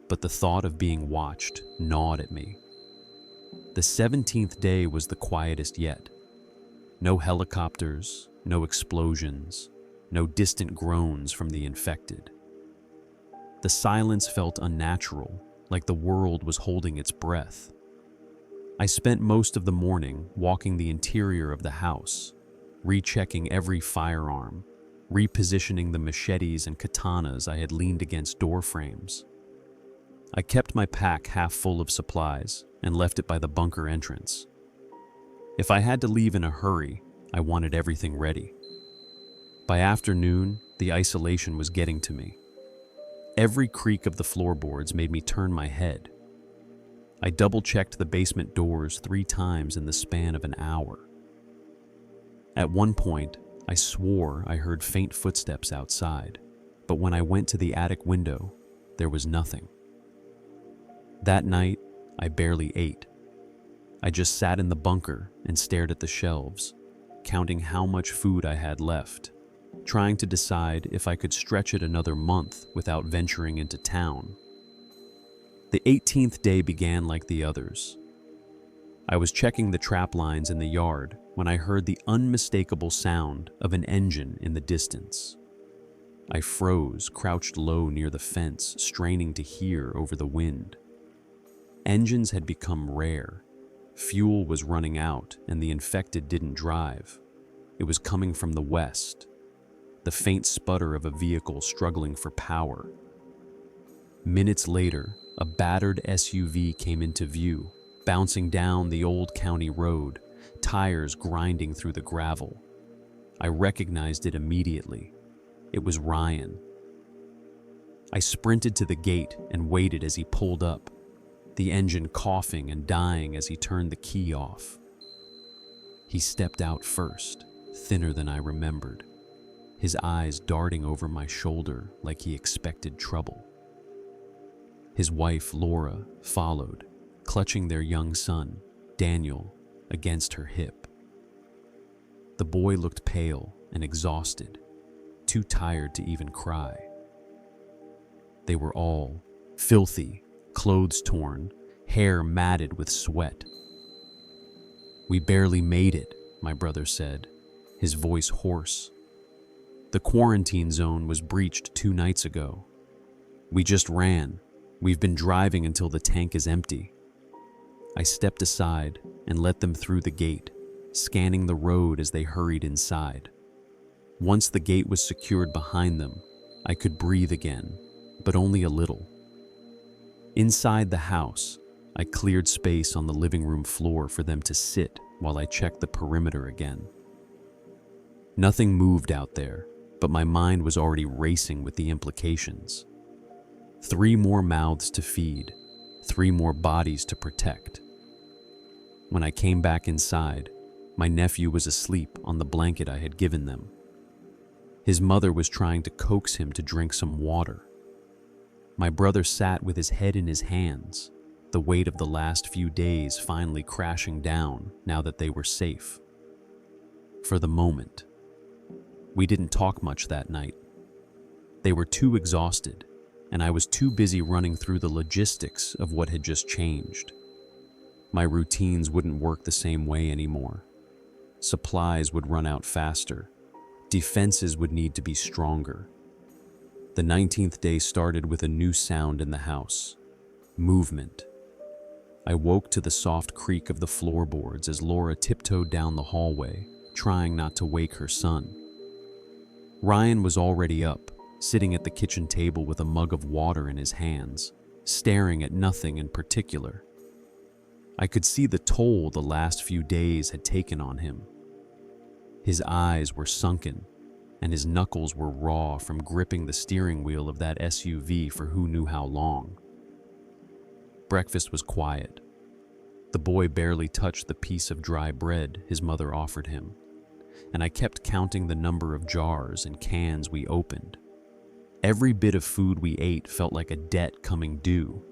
but the thought of being watched gnawed at me. The 17th day was the quietest yet. No helicopters, no explosions, no distant groans from the infected. The silence felt unnatural, like the world was holding its breath. I spent most of the morning walking the interior of the house, rechecking every firearm, repositioning the machetes and katanas I had leaned against door frames. I kept my pack half full of supplies and left it by the bunker entrance. If I had to leave in a hurry, I wanted everything ready. By afternoon, the isolation was getting to me. Every creak of the floorboards made me turn my head. I double-checked the basement doors 3 times in the span of an hour. At one point, I swore I heard faint footsteps outside, but when I went to the attic window, there was nothing. That night, I barely ate. I just sat in the bunker and stared at the shelves, counting how much food I had left, trying to decide if I could stretch it another month without venturing into town. The 18th day began like the others. I was checking the trap lines in the yard when I heard the unmistakable sound of an engine in the distance. I froze, crouched low near the fence, straining to hear over the wind. Engines had become rare. Fuel was running out, and the infected didn't drive. It was coming from the west, the faint sputter of a vehicle struggling for power. Minutes later, a battered SUV came into view, bouncing down the old county road, tires grinding through the gravel. I recognized it immediately. It was Ryan. I sprinted to the gate and waited as he pulled up, the engine coughing and dying as he turned the key off. He stepped out first, thinner than I remembered, his eyes darting over my shoulder like he expected trouble. His wife, Laura, followed, clutching their young son, Daniel, against her hip. The boy looked pale and exhausted, too tired to even cry. They were all filthy, clothes torn, hair matted with sweat. "We barely made it," my brother said, his voice hoarse. "The quarantine zone was breached 2 nights ago. We just ran. We've been driving until the tank is empty." I stepped aside and let them through the gate, scanning the road as they hurried inside. Once the gate was secured behind them, I could breathe again, but only a little. Inside the house, I cleared space on the living room floor for them to sit while I checked the perimeter again. Nothing moved out there, but my mind was already racing with the implications. 3 more mouths to feed, 3 more bodies to protect. When I came back inside, my nephew was asleep on the blanket I had given them. His mother was trying to coax him to drink some water. My brother sat with his head in his hands, the weight of the last few days finally crashing down now that they were safe. For the moment. We didn't talk much that night. They were too exhausted, and I was too busy running through the logistics of what had just changed. My routines wouldn't work the same way anymore. Supplies would run out faster. Defenses would need to be stronger. The 19th day started with a new sound in the house. Movement. I woke to the soft creak of the floorboards as Laura tiptoed down the hallway, trying not to wake her son. Ryan was already up, sitting at the kitchen table with a mug of water in his hands, staring at nothing in particular. I could see the toll the last few days had taken on him. His eyes were sunken, and his knuckles were raw from gripping the steering wheel of that SUV for who knew how long. Breakfast was quiet. The boy barely touched the piece of dry bread his mother offered him, and I kept counting the number of jars and cans we opened. Every bit of food we ate felt like a debt coming due.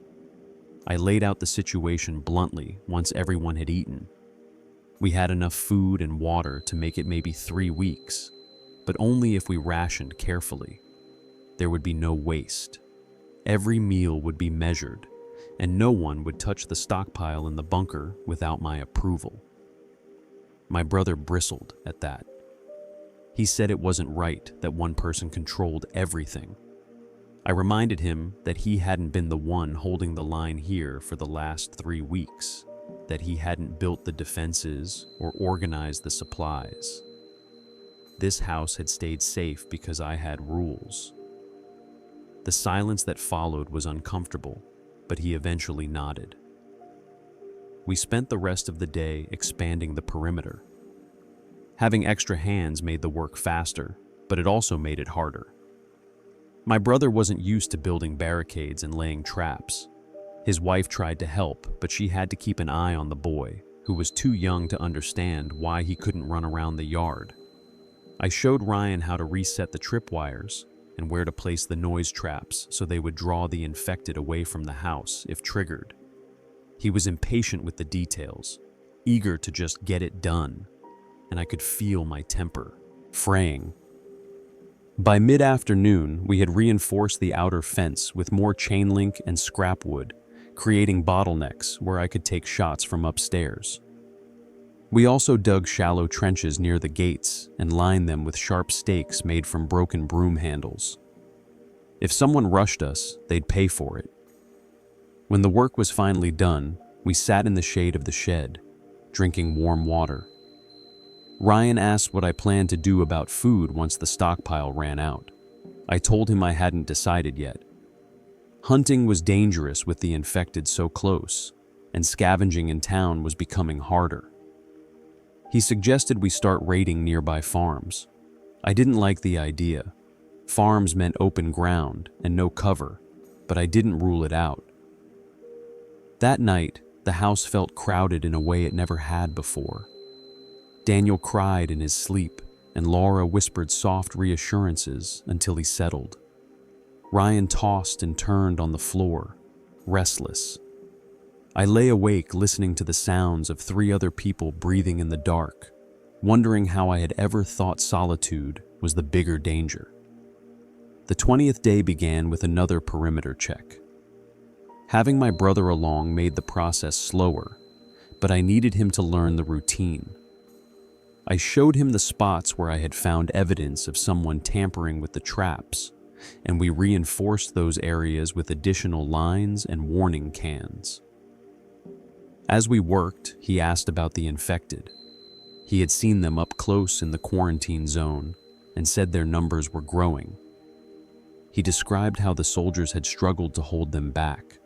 I laid out the situation bluntly once everyone had eaten. We had enough food and water to make it maybe 3 weeks, but only if we rationed carefully. There would be no waste. Every meal would be measured, and no one would touch the stockpile in the bunker without my approval. My brother bristled at that. He said it wasn't right that one person controlled everything. I reminded him that he hadn't been the one holding the line here for the last 3 weeks, that he hadn't built the defenses or organized the supplies. This house had stayed safe because I had rules. The silence that followed was uncomfortable, but he eventually nodded. We spent the rest of the day expanding the perimeter. Having extra hands made the work faster, but it also made it harder. My brother wasn't used to building barricades and laying traps. His wife tried to help, but she had to keep an eye on the boy, who was too young to understand why he couldn't run around the yard. I showed Ryan how to reset the tripwires and where to place the noise traps so they would draw the infected away from the house if triggered. He was impatient with the details, eager to just get it done, and I could feel my temper fraying. By mid-afternoon, we had reinforced the outer fence with more chain link and scrap wood, creating bottlenecks where I could take shots from upstairs. We also dug shallow trenches near the gates and lined them with sharp stakes made from broken broom handles. If someone rushed us, they'd pay for it. When the work was finally done, we sat in the shade of the shed, drinking warm water. Ryan asked what I planned to do about food once the stockpile ran out. I told him I hadn't decided yet. Hunting was dangerous with the infected so close, and scavenging in town was becoming harder. He suggested we start raiding nearby farms. I didn't like the idea. Farms meant open ground and no cover, but I didn't rule it out. That night, the house felt crowded in a way it never had before. Daniel cried in his sleep, and Laura whispered soft reassurances until he settled. Ryan tossed and turned on the floor, restless. I lay awake listening to the sounds of 3 other people breathing in the dark, wondering how I had ever thought solitude was the bigger danger. The 20th day began with another perimeter check. Having my brother along made the process slower, but I needed him to learn the routine. I showed him the spots where I had found evidence of someone tampering with the traps, and we reinforced those areas with additional lines and warning cans. As we worked, he asked about the infected. He had seen them up close in the quarantine zone and said their numbers were growing. He described how the soldiers had struggled to hold them back,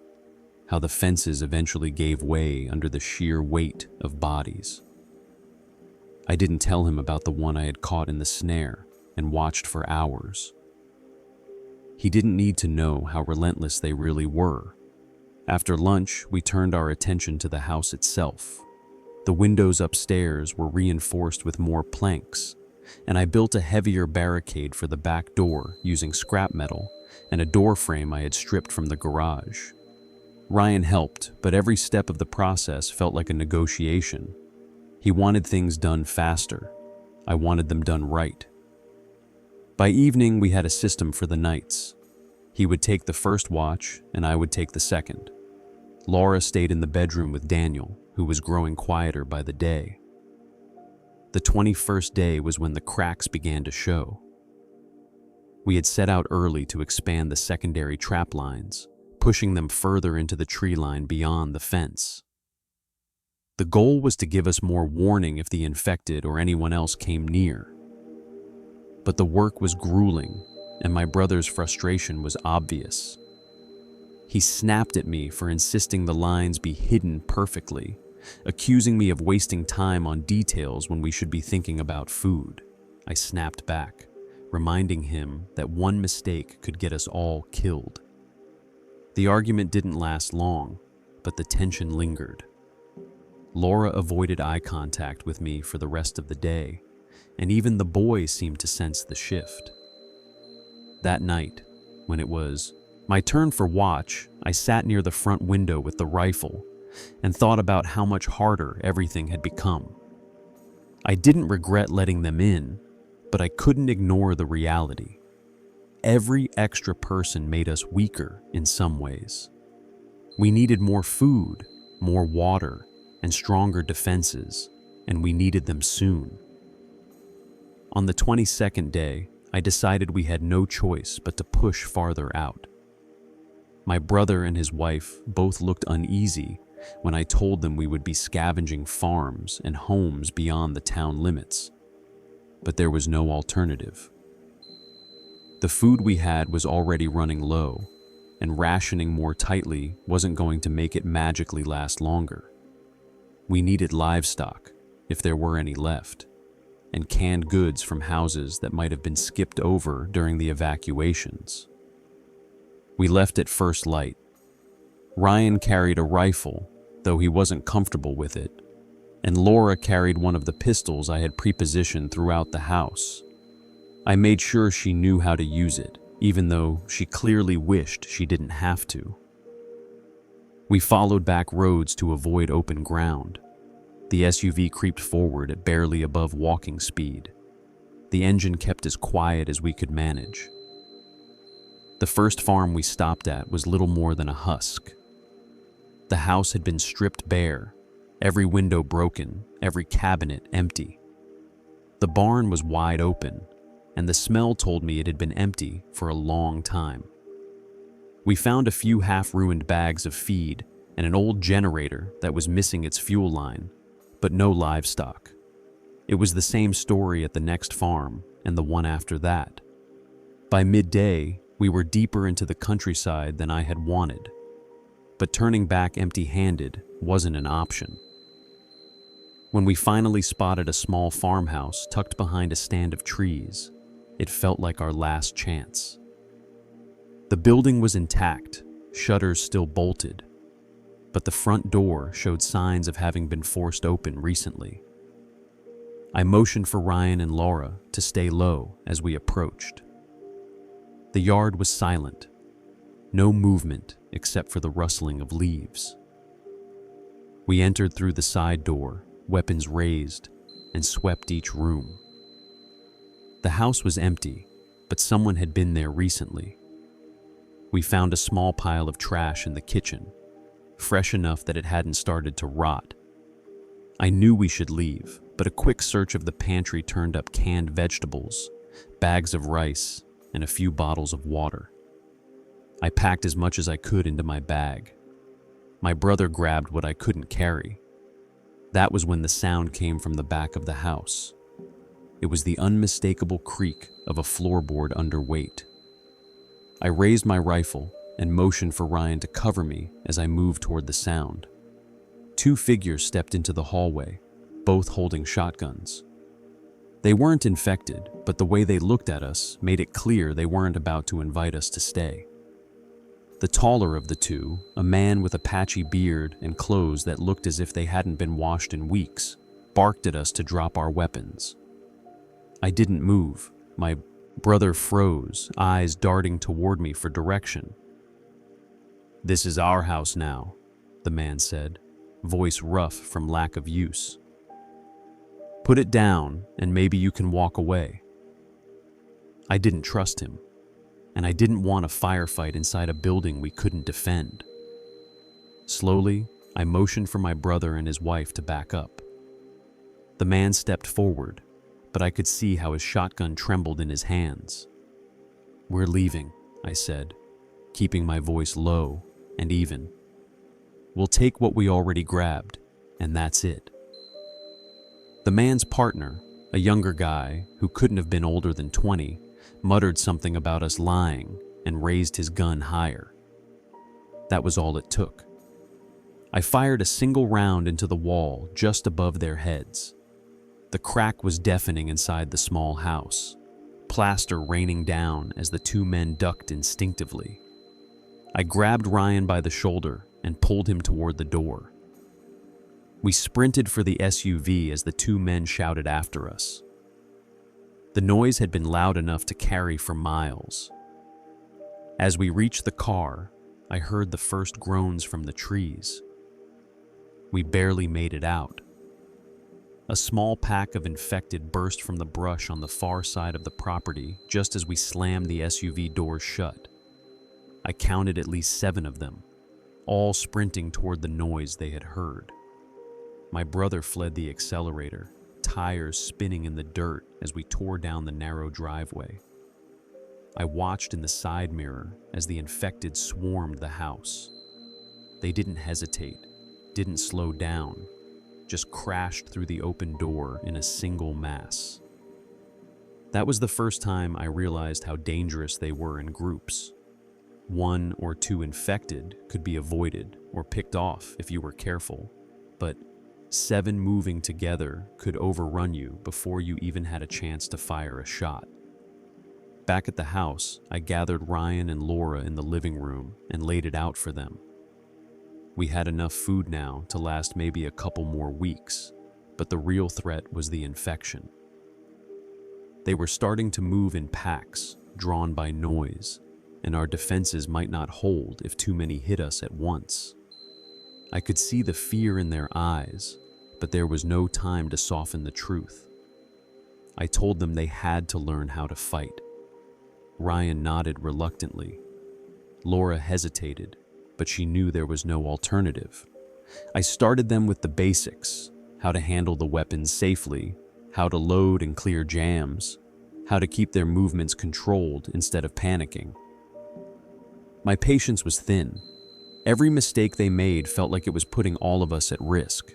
how the fences eventually gave way under the sheer weight of bodies. I didn't tell him about the one I had caught in the snare and watched for hours. He didn't need to know how relentless they really were. After lunch, we turned our attention to the house itself. The windows upstairs were reinforced with more planks, and I built a heavier barricade for the back door using scrap metal and a door frame I had stripped from the garage. Ryan helped, but every step of the process felt like a negotiation. He wanted things done faster. I wanted them done right. By evening, we had a system for the nights. He would take the first watch, and I would take the second. Laura stayed in the bedroom with Daniel, who was growing quieter by the day. The 21st day was when the cracks began to show. We had set out early to expand the secondary trap lines, pushing them further into the tree line beyond the fence. The goal was to give us more warning if the infected or anyone else came near. But the work was grueling, and my brother's frustration was obvious. He snapped at me for insisting the lines be hidden perfectly, accusing me of wasting time on details when we should be thinking about food. I snapped back, reminding him that one mistake could get us all killed. The argument didn't last long, but the tension lingered. Laura avoided eye contact with me for the rest of the day, and even the boys seemed to sense the shift. That night, when it was my turn for watch, I sat near the front window with the rifle and thought about how much harder everything had become. I didn't regret letting them in, but I couldn't ignore the reality. Every extra person made us weaker in some ways. We needed more food, more water, and stronger defenses, and we needed them soon. On the 22nd day, I decided we had no choice but to push farther out. My brother and his wife both looked uneasy when I told them we would be scavenging farms and homes beyond the town limits. But there was no alternative. The food we had was already running low, and rationing more tightly wasn't going to make it magically last longer. We needed livestock, if there were any left, and canned goods from houses that might have been skipped over during the evacuations. We left at first light. Ryan carried a rifle, though he wasn't comfortable with it, and Laura carried one of the pistols I had prepositioned throughout the house. I made sure she knew how to use it, even though she clearly wished she didn't have to. We followed back roads to avoid open ground. The SUV creeped forward at barely above walking speed. The engine kept as quiet as we could manage. The first farm we stopped at was little more than a husk. The house had been stripped bare, every window broken, every cabinet empty. The barn was wide open, and the smell told me it had been empty for a long time. We found a few half-ruined bags of feed and an old generator that was missing its fuel line, but no livestock. It was the same story at the next farm and the one after that. By midday, we were deeper into the countryside than I had wanted, but turning back empty-handed wasn't an option. When we finally spotted a small farmhouse tucked behind a stand of trees, it felt like our last chance. The building was intact, shutters still bolted, but the front door showed signs of having been forced open recently. I motioned for Ryan and Laura to stay low as we approached. The yard was silent, no movement except for the rustling of leaves. We entered through the side door, weapons raised, and swept each room. The house was empty, but someone had been there recently. We found a small pile of trash in the kitchen, fresh enough that it hadn't started to rot. I knew we should leave, but a quick search of the pantry turned up canned vegetables, bags of rice, and a few bottles of water. I packed as much as I could into my bag. My brother grabbed what I couldn't carry. That was when the sound came from the back of the house. It was the unmistakable creak of a floorboard under weight. I raised my rifle and motioned for Ryan to cover me as I moved toward the sound. Two figures stepped into the hallway, both holding shotguns. They weren't infected, but the way they looked at us made it clear they weren't about to invite us to stay. The taller of the two, a man with a patchy beard and clothes that looked as if they hadn't been washed in weeks, barked at us to drop our weapons. I didn't move. My brother froze, eyes darting toward me for direction. "This is our house now," the man said, voice rough from lack of use. "Put it down and maybe you can walk away." I didn't trust him, and I didn't want a firefight inside a building we couldn't defend. Slowly, I motioned for my brother and his wife to back up. The man stepped forward, but I could see how his shotgun trembled in his hands. "We're leaving," I said, keeping my voice low and even. "We'll take what we already grabbed, and that's it." The man's partner, a younger guy who couldn't have been older than 20, muttered something about us lying and raised his gun higher. That was all it took. I fired a single round into the wall just above their heads. The crack was deafening inside the small house, plaster raining down as the two men ducked instinctively. I grabbed Ryan by the shoulder and pulled him toward the door. We sprinted for the SUV as the two men shouted after us. The noise had been loud enough to carry for miles. As we reached the car, I heard the first groans from the trees. We barely made it out. A small pack of infected burst from the brush on the far side of the property just as we slammed the SUV doors shut. I counted at least 7 of them, all sprinting toward the noise they had heard. My brother fled the accelerator, tires spinning in the dirt as we tore down the narrow driveway. I watched in the side mirror as the infected swarmed the house. They didn't hesitate, didn't slow down, just crashed through the open door in a single mass. That was the first time I realized how dangerous they were in groups. 1 or 2 infected could be avoided or picked off if you were careful, but 7 moving together could overrun you before you even had a chance to fire a shot. Back at the house, I gathered Ryan and Laura in the living room and laid it out for them. We had enough food now to last maybe a couple more weeks, but the real threat was the infection. They were starting to move in packs, drawn by noise, and our defenses might not hold if too many hit us at once. I could see the fear in their eyes, but there was no time to soften the truth. I told them they had to learn how to fight. Ryan nodded reluctantly. Laura hesitated, but she knew there was no alternative. I started them with the basics: how to handle the weapons safely, how to load and clear jams, how to keep their movements controlled instead of panicking. My patience was thin. Every mistake they made felt like it was putting all of us at risk.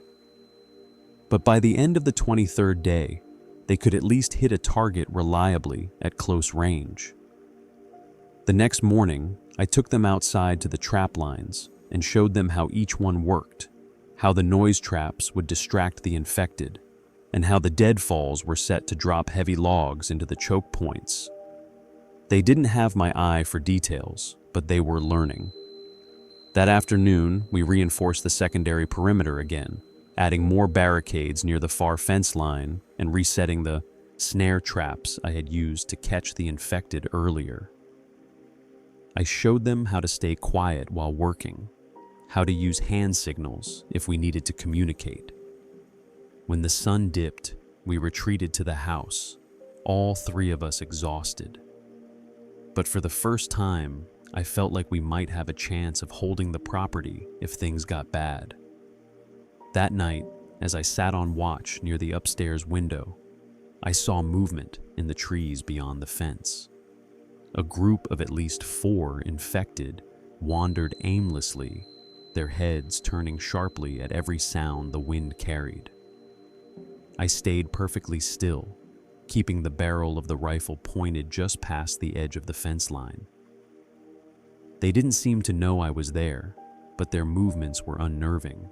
But by the end of the 23rd day, they could at least hit a target reliably at close range. The next morning, I took them outside to the trap lines and showed them how each one worked, how the noise traps would distract the infected, and how the deadfalls were set to drop heavy logs into the choke points. They didn't have my eye for details, but they were learning. That afternoon, we reinforced the secondary perimeter again, adding more barricades near the far fence line and resetting the snare traps I had used to catch the infected earlier. I showed them how to stay quiet while working, how to use hand signals if we needed to communicate. When the sun dipped, we retreated to the house, all 3 of us exhausted. But for the first time, I felt like we might have a chance of holding the property if things got bad. That night, as I sat on watch near the upstairs window, I saw movement in the trees beyond the fence. A group of at least 4 infected wandered aimlessly, their heads turning sharply at every sound the wind carried. I stayed perfectly still, keeping the barrel of the rifle pointed just past the edge of the fence line. They didn't seem to know I was there, but their movements were unnerving.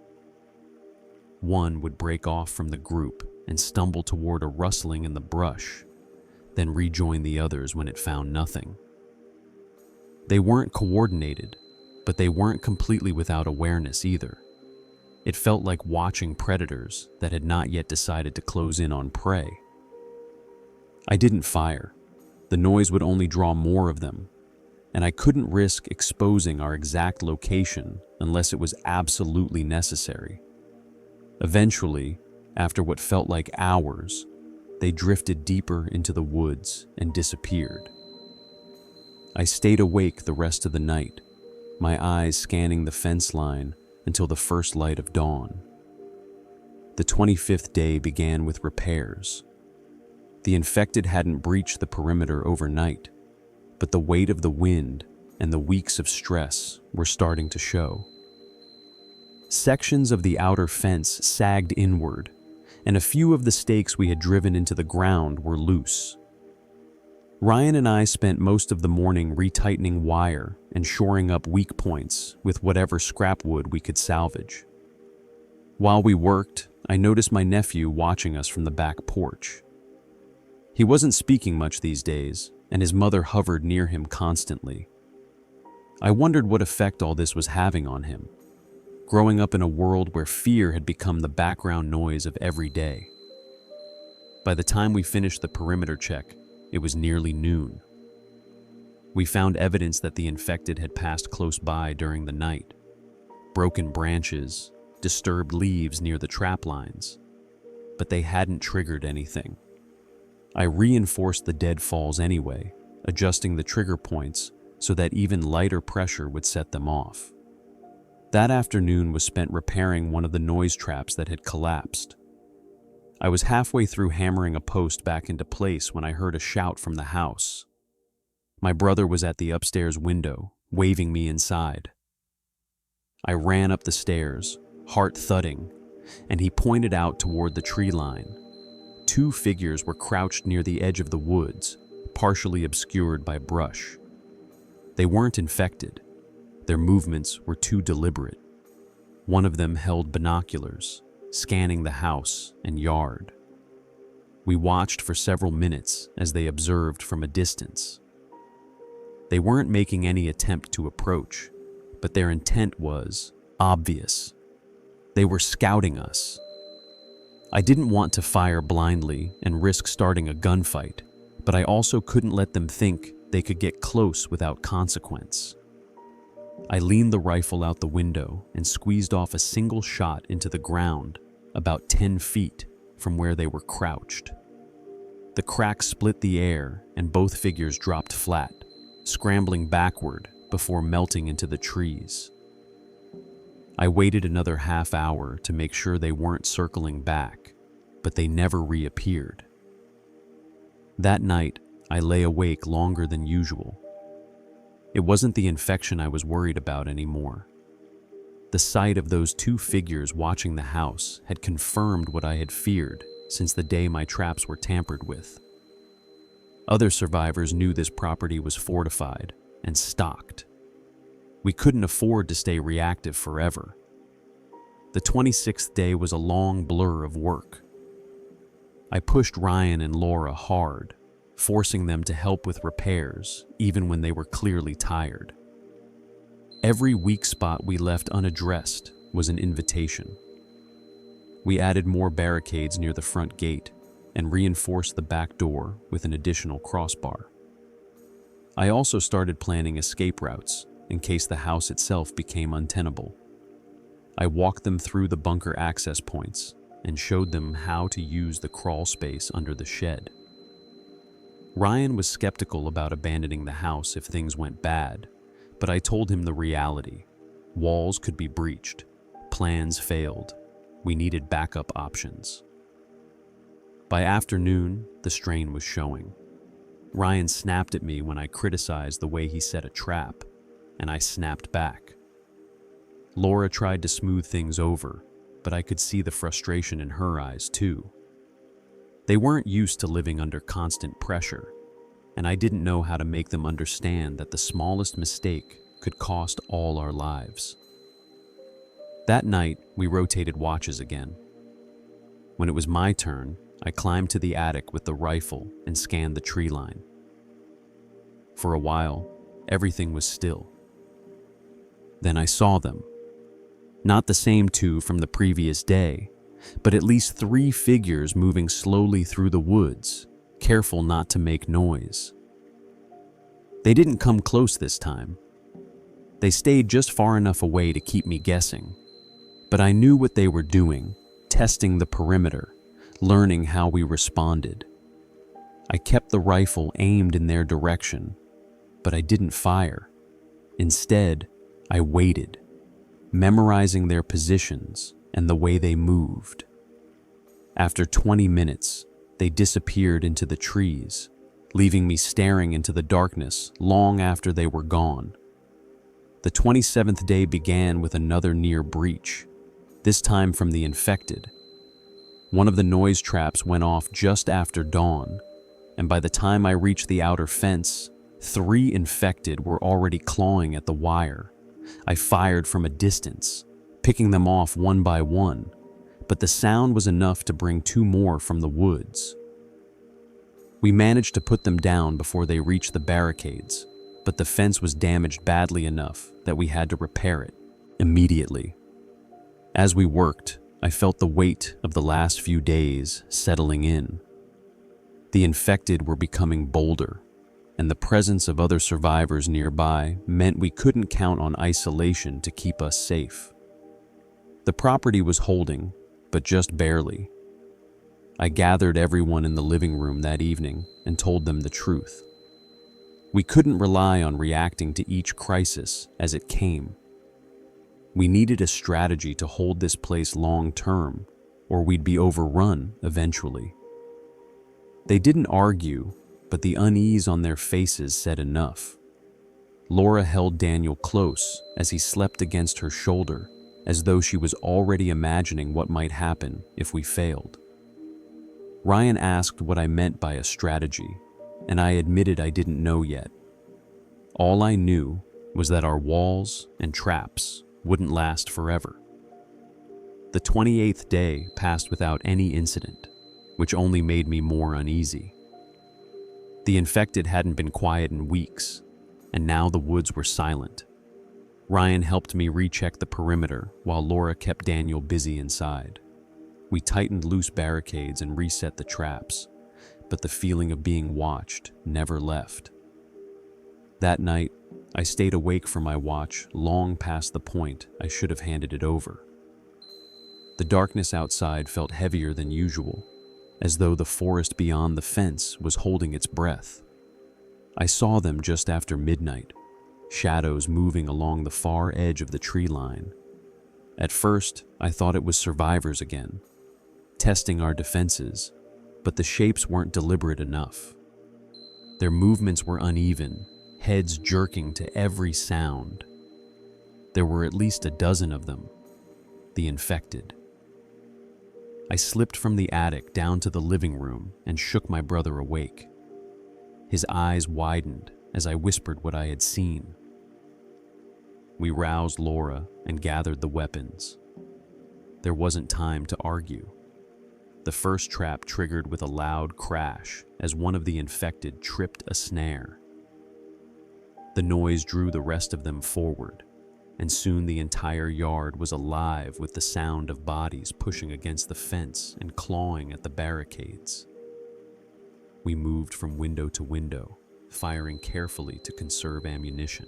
One would break off from the group and stumble toward a rustling in the brush, then rejoin the others when it found nothing. They weren't coordinated, but they weren't completely without awareness either. It felt like watching predators that had not yet decided to close in on prey. I didn't fire. The noise would only draw more of them, and I couldn't risk exposing our exact location unless it was absolutely necessary. Eventually, after what felt like hours, they drifted deeper into the woods and disappeared. I stayed awake the rest of the night, my eyes scanning the fence line until the first light of dawn. The 25th day began with repairs. The infected hadn't breached the perimeter overnight, but the weight of the wind and the weeks of stress were starting to show. Sections of the outer fence sagged inward, and a few of the stakes we had driven into the ground were loose. Ryan and I spent most of the morning retightening wire and shoring up weak points with whatever scrap wood we could salvage. While we worked, I noticed my nephew watching us from the back porch. He wasn't speaking much these days, and his mother hovered near him constantly. I wondered what effect all this was having on him, growing up in a world where fear had become the background noise of every day. By the time we finished the perimeter check, it was nearly noon. We found evidence that the infected had passed close by during the night. Broken branches, disturbed leaves near the trap lines, but they hadn't triggered anything. I reinforced the deadfalls anyway, adjusting the trigger points so that even lighter pressure would set them off. That afternoon was spent repairing one of the noise traps that had collapsed. I was halfway through hammering a post back into place when I heard a shout from the house. My brother was at the upstairs window, waving me inside. I ran up the stairs, heart thudding, and he pointed out toward the tree line. Two figures were crouched near the edge of the woods, partially obscured by brush. They weren't infected. Their movements were too deliberate. One of them held binoculars, scanning the house and yard. We watched for several minutes as they observed from a distance. They weren't making any attempt to approach, but their intent was obvious. They were scouting us. I didn't want to fire blindly and risk starting a gunfight, but I also couldn't let them think they could get close without consequence. I leaned the rifle out the window and squeezed off a single shot into the ground about 10 feet from where they were crouched. The crack split the air and both figures dropped flat, scrambling backward before melting into the trees. I waited another half hour to make sure they weren't circling back, but they never reappeared. That night, I lay awake longer than usual. It wasn't the infection I was worried about anymore. The sight of those two figures watching the house had confirmed what I had feared since the day my traps were tampered with. Other survivors knew this property was fortified and stocked. We couldn't afford to stay reactive forever. The 26th day was a long blur of work. I pushed Ryan and Laura hard, forcing them to help with repairs, even when they were clearly tired. Every weak spot we left unaddressed was an invitation. We added more barricades near the front gate and reinforced the back door with an additional crossbar. I also started planning escape routes in case the house itself became untenable. I walked them through the bunker access points and showed them how to use the crawl space under the shed. Ryan was skeptical about abandoning the house if things went bad, but I told him the reality. Walls could be breached, plans failed, we needed backup options. By afternoon, the strain was showing. Ryan snapped at me when I criticized the way he set a trap, and I snapped back. Laura tried to smooth things over, but I could see the frustration in her eyes too. They weren't used to living under constant pressure, and I didn't know how to make them understand that the smallest mistake could cost all our lives. That night, we rotated watches again. When it was my turn, I climbed to the attic with the rifle and scanned the tree line. For a while, everything was still. Then I saw them. Not the same two from the previous day, but at least 3 figures moving slowly through the woods, careful not to make noise. They didn't come close this time. They stayed just far enough away to keep me guessing, but I knew what they were doing, testing the perimeter, learning how we responded. I kept the rifle aimed in their direction, but I didn't fire. Instead, I waited, memorizing their positions and the way they moved. After 20 minutes, they disappeared into the trees, leaving me staring into the darkness long after they were gone. The 27th day began with another near breach, this time from the infected. One of the noise traps went off just after dawn, and by the time I reached the outer fence, 3 infected were already clawing at the wire. I fired from a distance, picking them off one by one, but the sound was enough to bring 2 more from the woods. We managed to put them down before they reached the barricades, but the fence was damaged badly enough that we had to repair it immediately. As we worked, I felt the weight of the last few days settling in. The infected were becoming bolder, and the presence of other survivors nearby meant we couldn't count on isolation to keep us safe. The property was holding, but just barely. I gathered everyone in the living room that evening and told them the truth. We couldn't rely on reacting to each crisis as it came. We needed a strategy to hold this place long term, or we'd be overrun eventually. They didn't argue, but the unease on their faces said enough. Laura held Daniel close as he slept against her shoulder, as though she was already imagining what might happen if we failed. Ryan asked what I meant by a strategy, and I admitted I didn't know yet. All I knew was that our walls and traps wouldn't last forever. The 28th day passed without any incident, which only made me more uneasy. The infected hadn't been quiet in weeks, and now the woods were silent. Ryan helped me recheck the perimeter while Laura kept Daniel busy inside. We tightened loose barricades and reset the traps, but the feeling of being watched never left. That night, I stayed awake for my watch long past the point I should have handed it over. The darkness outside felt heavier than usual, as though the forest beyond the fence was holding its breath. I saw them just after midnight, shadows moving along the far edge of the tree line. At first, I thought it was survivors again, testing our defenses, but the shapes weren't deliberate enough. Their movements were uneven, heads jerking to every sound. There were at least a dozen of them, the infected. I slipped from the attic down to the living room and shook my brother awake. His eyes widened as I whispered what I had seen. We roused Laura and gathered the weapons. There wasn't time to argue. The first trap triggered with a loud crash as one of the infected tripped a snare. The noise drew the rest of them forward, and soon the entire yard was alive with the sound of bodies pushing against the fence and clawing at the barricades. We moved from window to window, firing carefully to conserve ammunition.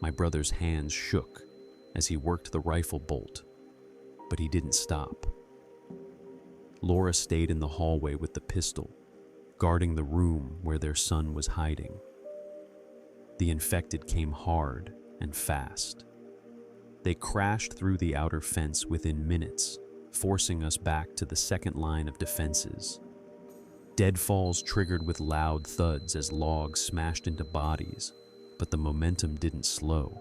My brother's hands shook as he worked the rifle bolt, but he didn't stop. Laura stayed in the hallway with the pistol, guarding the room where their son was hiding. The infected came hard and fast. They crashed through the outer fence within minutes, forcing us back to the second line of defenses. Deadfalls triggered with loud thuds as logs smashed into bodies, but the momentum didn't slow.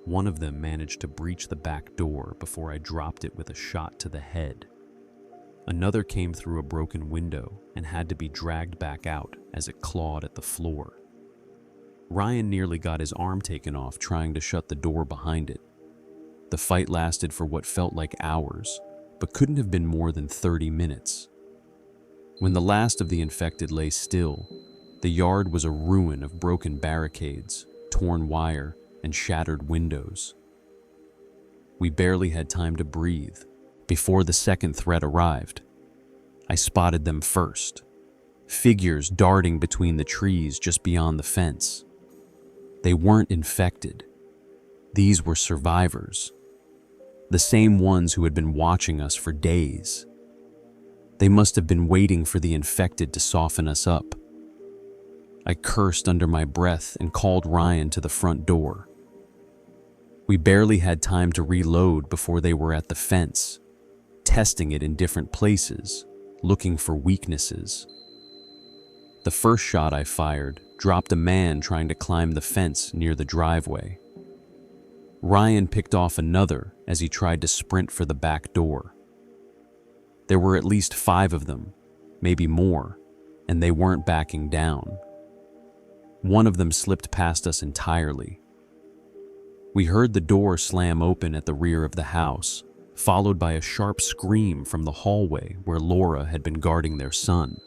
One of them managed to breach the back door before I dropped it with a shot to the head. Another came through a broken window and had to be dragged back out as it clawed at the floor. Ryan nearly got his arm taken off trying to shut the door behind it. The fight lasted for what felt like hours, but couldn't have been more than 30 minutes. When the last of the infected lay still, the yard was a ruin of broken barricades, torn wire, and shattered windows. We barely had time to breathe before the second threat arrived. I spotted them first, figures darting between the trees just beyond the fence. They weren't infected. These were survivors, the same ones who had been watching us for days. They must have been waiting for the infected to soften us up. I cursed under my breath and called Ryan to the front door. We barely had time to reload before they were at the fence, testing it in different places, looking for weaknesses. The first shot I fired dropped a man trying to climb the fence near the driveway. Ryan picked off another as he tried to sprint for the back door. There were at least 5 of them, maybe more, and they weren't backing down. One of them slipped past us entirely. We heard the door slam open at the rear of the house, followed by a sharp scream from the hallway where Laura had been guarding their son.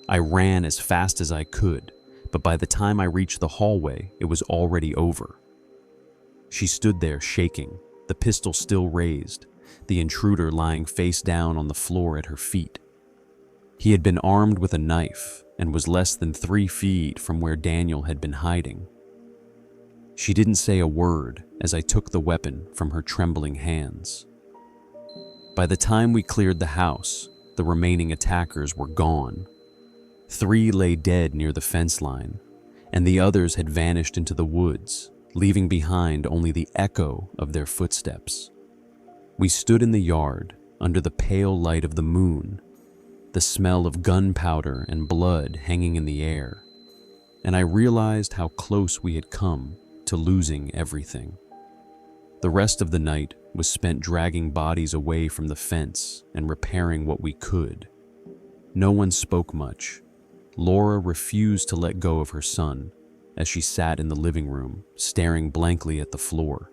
I ran as fast as I could, but by the time I reached the hallway, it was already over. She stood there shaking, the pistol still raised, the intruder lying face down on the floor at her feet. He had been armed with a knife and was less than 3 feet from where Daniel had been hiding. She didn't say a word as I took the weapon from her trembling hands. By the time we cleared the house, the remaining attackers were gone. 3 lay dead near the fence line, and the others had vanished into the woods, leaving behind only the echo of their footsteps. We stood in the yard under the pale light of the moon, the smell of gunpowder and blood hanging in the air, and I realized how close we had come to losing everything. The rest of the night was spent dragging bodies away from the fence and repairing what we could. No one spoke much. Laura refused to let go of her son as she sat in the living room, staring blankly at the floor.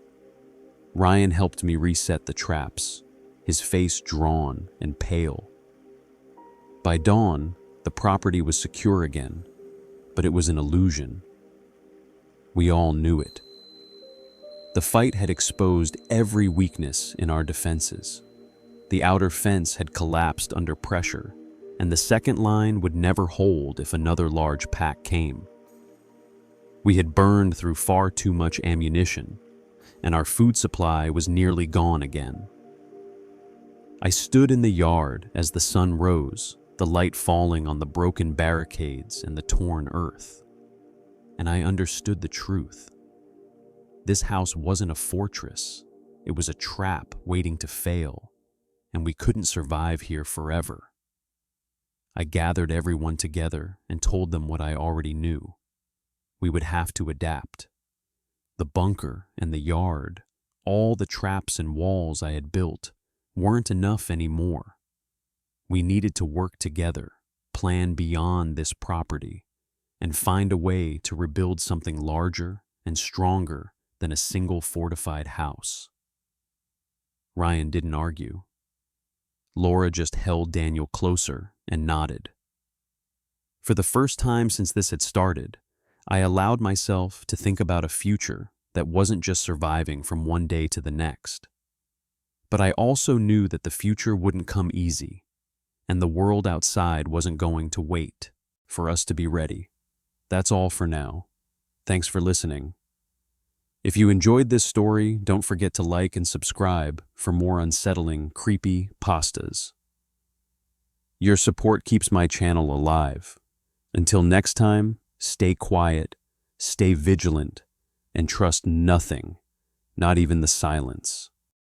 Ryan helped me reset the traps, his face drawn and pale. By dawn, the property was secure again, but it was an illusion. We all knew it. The fight had exposed every weakness in our defenses. The outer fence had collapsed under pressure, and the second line would never hold if another large pack came. We had burned through far too much ammunition, and our food supply was nearly gone again. I stood in the yard as the sun rose, the light falling on the broken barricades and the torn earth. And I understood the truth. This house wasn't a fortress. It was a trap waiting to fail, and we couldn't survive here forever. I gathered everyone together and told them what I already knew. We would have to adapt. The bunker and the yard, all the traps and walls I had built, weren't enough anymore. We needed to work together, plan beyond this property, and find a way to rebuild something larger and stronger than a single fortified house. Ryan didn't argue. Laura just held Daniel closer and nodded. For the first time since this had started, I allowed myself to think about a future that wasn't just surviving from one day to the next. But I also knew that the future wouldn't come easy, and the world outside wasn't going to wait for us to be ready. That's all for now. Thanks for listening. If you enjoyed this story, don't forget to like and subscribe for more unsettling, creepy pastas. Your support keeps my channel alive. Until next time, stay quiet, stay vigilant, and trust nothing, not even the silence.